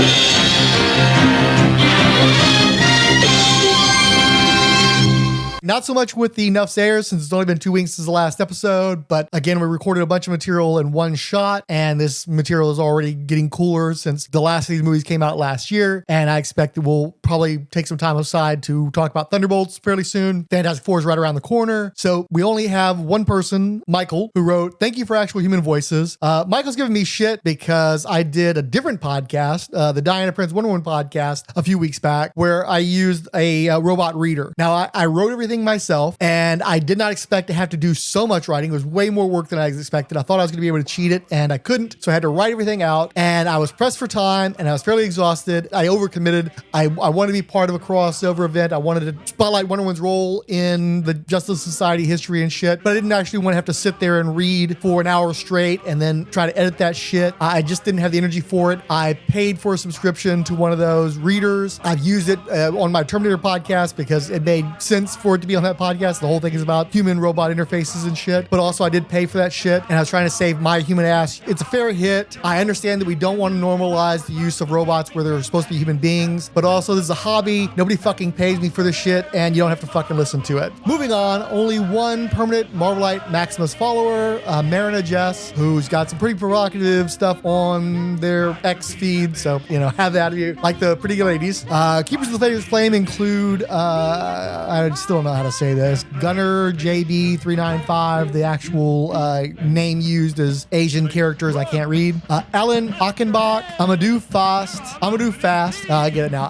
Not so much with the Enough Sayers, since it's only been 2 weeks since the last episode, but again, we recorded a bunch of material in one shot, and this material is already getting cooler since the last of these movies came out last year, and I expect that we'll probably take some time aside to talk about Thunderbolts fairly soon. Fantastic Four is right around the corner, so we only have one person, Michael, who wrote, "Thank you for actual human voices." Michael's giving me shit because I did a different podcast, the Diana Prince Wonder Woman podcast, a few weeks back, where I used a robot reader. Now, I wrote everything myself, and I did not expect to have to do so much writing. It was way more work than I expected. I thought I was going to be able to cheat it, and I couldn't, so I had to write everything out, and I was pressed for time, and I was fairly exhausted. I overcommitted. I wanted to be part of a crossover event. I wanted to spotlight Wonder Woman's role in the Justice Society history and shit, but I didn't actually want to have to sit there and read for an hour straight and then try to edit that shit. I just didn't have the energy for it. I paid for a subscription to one of those readers. I've used it on my Terminator podcast because it made sense for it to be on that podcast. The whole thing is about human-robot interfaces and shit, but also I did pay for that shit, and I was trying to save my human ass. It's a fair hit. I understand that we don't want to normalize the use of robots where they're supposed to be human beings, but also this is a hobby. Nobody fucking pays me for this shit, and you don't have to fucking listen to it. Moving on, only one permanent Marvelite Maximus follower, Marina Jess, who's got some pretty provocative stuff on their X feed, so, have that of you. Like the pretty ladies. Keepers of the Fated Flame include, I still don't know how to say this, Gunner JB395, the actual name used as Asian characters I can't read. Ellen Achenbach, Amadou Fast, I get it now.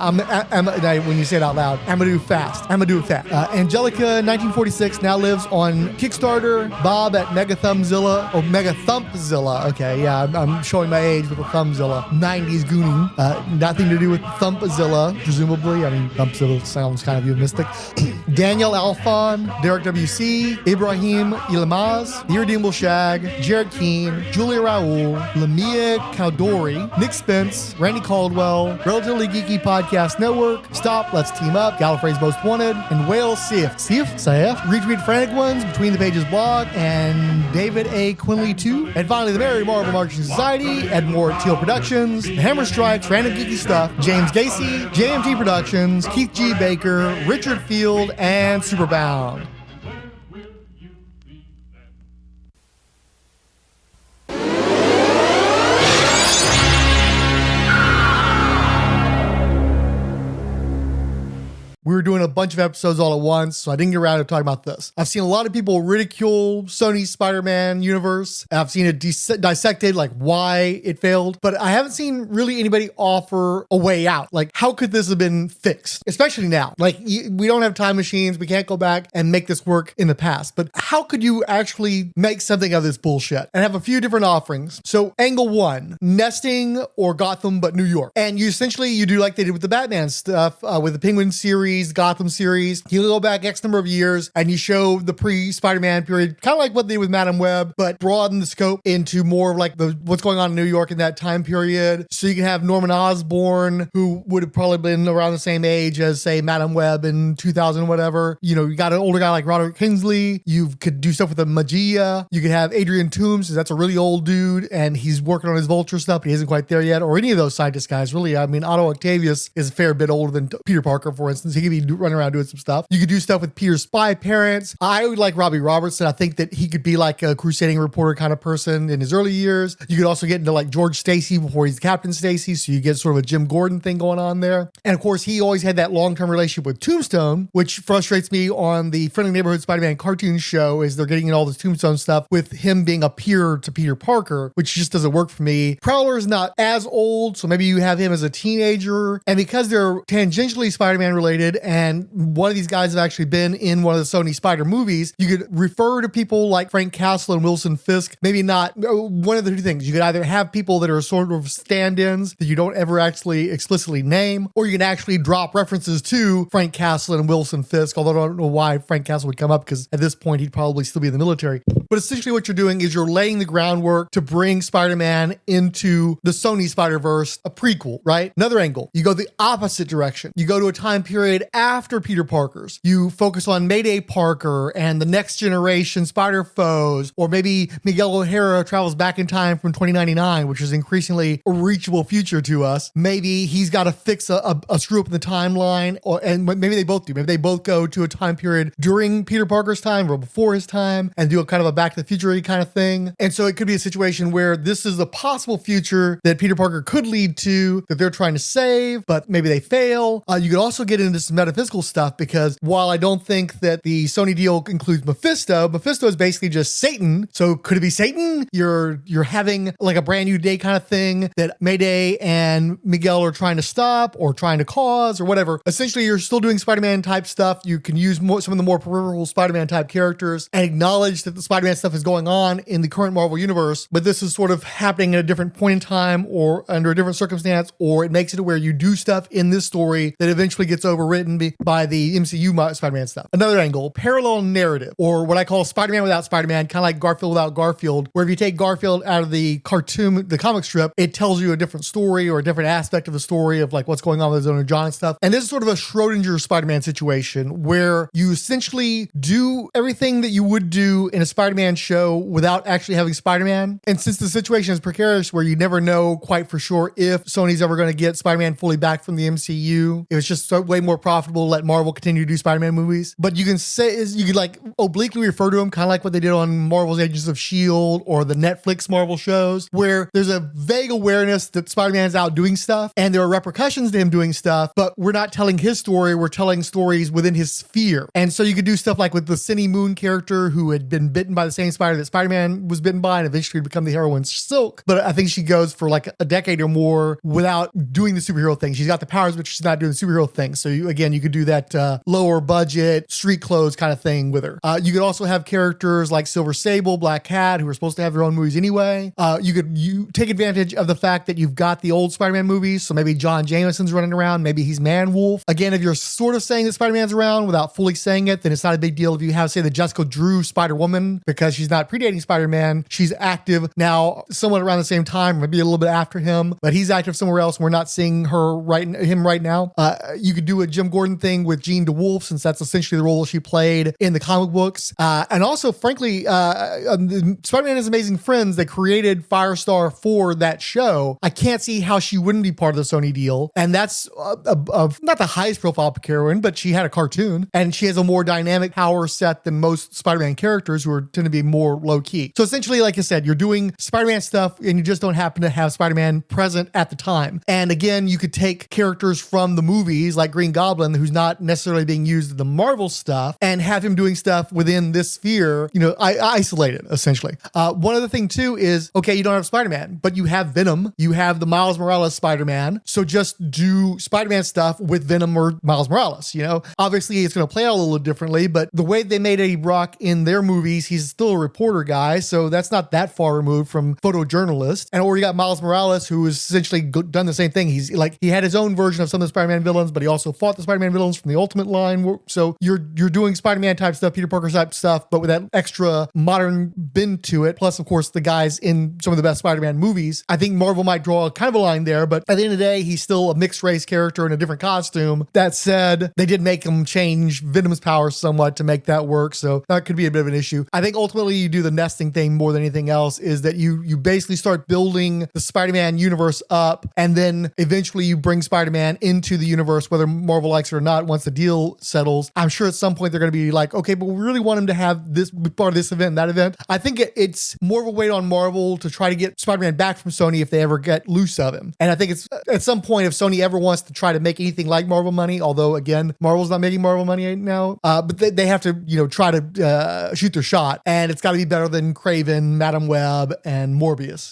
When you say it out loud, Amadou Fast. Angelica 1946 now lives on Kickstarter. Bob at Mega Thumbzilla, or Mega Thumpzilla. Okay, yeah, I'm showing my age with a Thumbzilla. 90s gooning. Nothing to do with Thumpzilla, presumably. I mean, Thumpzilla sounds kind of euphemistic. Daniel Alphon, Derek WC, Ibrahim Ilmaz, The Irredeemable Shag, Jared Keane, Julia Raoul, Lamia Caldori, Nick Spence, Randy Caldwell, Relatively Geeky Podcast Network, Stop, Let's Team Up, Gallifrey's Most Wanted, and Whale Saif. Retweet Frantic Ones, Between the Pages blog, and David A. Quinley 2. And finally, the Merry Marvel Marketing Society, Edmore Teal Productions, The Hammer Strikes, Random Geeky Stuff, James Gacy, JMT Productions, Keith G. Baker, Richard Field, and Superbound. We were doing a bunch of episodes all at once, so I didn't get around to talking about this. I've seen a lot of people ridicule Sony's Spider-Man universe. I've seen it dissected, like why it failed, but I haven't seen really anybody offer a way out. Like, how could this have been fixed? Especially now. Like, we don't have time machines. We can't go back and make this work in the past, but how could you actually make something of this bullshit? And have a few different offerings. So angle one, nesting or Gotham, but New York. And you do like they did with the Batman stuff, with the Penguin series, Gotham series. You go back X number of years and you show the pre-Spider-Man period, kind of like what they did with Madam Web, but broaden the scope into more of like what's going on in New York in that time period. So you can have Norman Osborn, who would have probably been around the same age as, say, Madam Web in 2000, whatever. You got an older guy like Roderick Kingsley. You could do stuff with the Magia. You could have Adrian Toomes, because that's a really old dude, and he's working on his Vulture stuff, but he isn't quite there yet. Or any of those scientist guys, really. I mean, Otto Octavius is a fair bit older than Peter Parker, for instance. He could be running around doing some stuff. You could do stuff with Peter's spy parents. I would like Robbie Robertson. I think that he could be like a crusading reporter kind of person in his early years. You could also get into like George Stacy before he's Captain Stacy, so you get sort of a Jim Gordon thing going on there. And of course, he always had that long-term relationship with Tombstone, which frustrates me on the Friendly Neighborhood Spider-Man cartoon show, is they're getting in all this Tombstone stuff with him being a peer to Peter Parker, which just doesn't work for me. Prowler is not as old, so maybe you have him as a teenager. And because they're tangentially Spider-Man related and one of these guys have actually been in one of the Sony Spider movies, you could refer to people like Frank Castle and Wilson Fisk. Maybe not one of the two things. You could either have people that are sort of stand-ins that you don't ever actually explicitly name, or you can actually drop references to Frank Castle and Wilson Fisk, although I don't know why Frank Castle would come up, because at this point he'd probably still be in the military. But essentially what you're doing is you're laying the groundwork to bring Spider-Man into the Sony Spider-Verse, a prequel, right? Another angle. You go the opposite direction. You go to a time period after Peter Parker's. You focus on Mayday Parker and the next generation Spider foes, or maybe Miguel O'Hara travels back in time from 2099, which is increasingly a reachable future to us. Maybe he's got to fix a screw up in the timeline, and maybe they both do. Maybe they both go to a time period during Peter Parker's time or before his time and do a kind of a Back to the Future kind of thing. And so it could be a situation where this is a possible future that Peter Parker could lead to, that they're trying to save, but maybe they fail. You could also get into some metaphysical stuff, because while I don't think that the Sony deal includes Mephisto is basically just Satan. So could it be Satan? You're having like a brand new day kind of thing that Mayday and Miguel are trying to stop or trying to cause or whatever. Essentially, you're still doing Spider-Man type stuff. You can use some of the more peripheral Spider-Man type characters and acknowledge that the Spider-Man stuff is going on in the current Marvel universe, but this is sort of happening at a different point in time or under a different circumstance, or it makes it where you do stuff in this story that eventually gets overwritten by the MCU Spider-Man stuff. Another angle, parallel narrative, or what I call Spider-Man without Spider-Man, kind of like Garfield without Garfield, where if you take Garfield out of the cartoon, the comic strip, it tells you a different story or a different aspect of the story of like what's going on with Zona John and stuff. And this is sort of a Schrodinger Spider-Man situation where you essentially do everything that you would do in a Spider-Man show without actually having Spider-Man. And since the situation is precarious where you never know quite for sure if Sony's ever going to get Spider-Man fully back from the MCU, it was just way more profitable to let Marvel continue to do Spider-Man movies. But you can say, you could like obliquely refer to them kind of like what they did on Marvel's Agents of S.H.I.E.L.D. or the Netflix Marvel shows, where there's a vague awareness that Spider-Man's out doing stuff and there are repercussions to him doing stuff, but we're not telling his story, we're telling stories within his sphere. And so you could do stuff like with the Cindy Moon character who had been bitten by the same spider that Spider-Man was bitten by and eventually become the heroine Silk. But I think she goes for like a decade or more without doing the superhero thing. She's got the powers, but she's not doing the superhero thing. So you could do that lower budget, street clothes kind of thing with her. You could also have characters like Silver Sable, Black Cat, who are supposed to have their own movies anyway. You take advantage of the fact that you've got the old Spider-Man movies. So maybe John Jameson's running around. Maybe he's Man-Wolf. Again, if you're sort of saying that Spider-Man's around without fully saying it, then it's not a big deal if you have, say, the Jessica Drew Spider-Woman, because she's not predating Spider-Man. She's active now somewhat around the same time, maybe a little bit after him, but he's active somewhere else. We're not seeing him right now. You could do a Jim Gordon thing with Jean DeWolf, since that's essentially the role she played in the comic books. And also, frankly, Spider-Man and His Amazing Friends, they created Firestar for that show. I can't see how she wouldn't be part of the Sony deal. And that's not the highest profile heroine, but she had a cartoon and she has a more dynamic power set than most Spider-Man characters who tend to be more low key. So essentially, like I said, you're doing Spider-Man stuff and you just don't happen to have Spider-Man present at the time. And again, you could take characters from the movies like Green Goblin, who's not necessarily being used in the Marvel stuff, and have him doing stuff within this sphere, isolated essentially. One other thing too is, okay, you don't have Spider-Man, but you have Venom, you have the Miles Morales Spider-Man. So just do Spider-Man stuff with Venom or Miles Morales, Obviously it's going to play out a little differently, but the way they made Eddie Brock in their movies, he's still a reporter guy, so that's not that far removed from photojournalist. And or you got Miles Morales, who has essentially done the same thing. He's like, he had his own version of some of the Spider-Man villains, but he also fought the Spider-Man villains from the Ultimate line. So you're doing Spider-Man type stuff, Peter Parker type stuff, but with that extra modern bend to it. Plus, of course, the guys in some of the best Spider-Man movies. I think Marvel might draw a kind of a line there, but at the end of the day, he's still a mixed race character in a different costume. That said, they did make him change Venom's powers somewhat to make that work. So that could be a bit of an issue. I think ultimately you do the nesting thing more than anything else, is that you basically start building the Spider-Man universe up, and then eventually you bring Spider-Man into the universe, whether Marvel likes it or not, once the deal settles. I'm sure at some point they're going to be like, okay, but we really want him to have this part of this event and that event. I think it's more of a weight on Marvel to try to get Spider-Man back from Sony if they ever get loose of him. And I think it's at some point, if Sony ever wants to try to make anything like Marvel money, although again, Marvel's not making Marvel money right now, but they have to, try to shoot their shot, and it's got to be better than Kraven, Madam Web, and Morbius.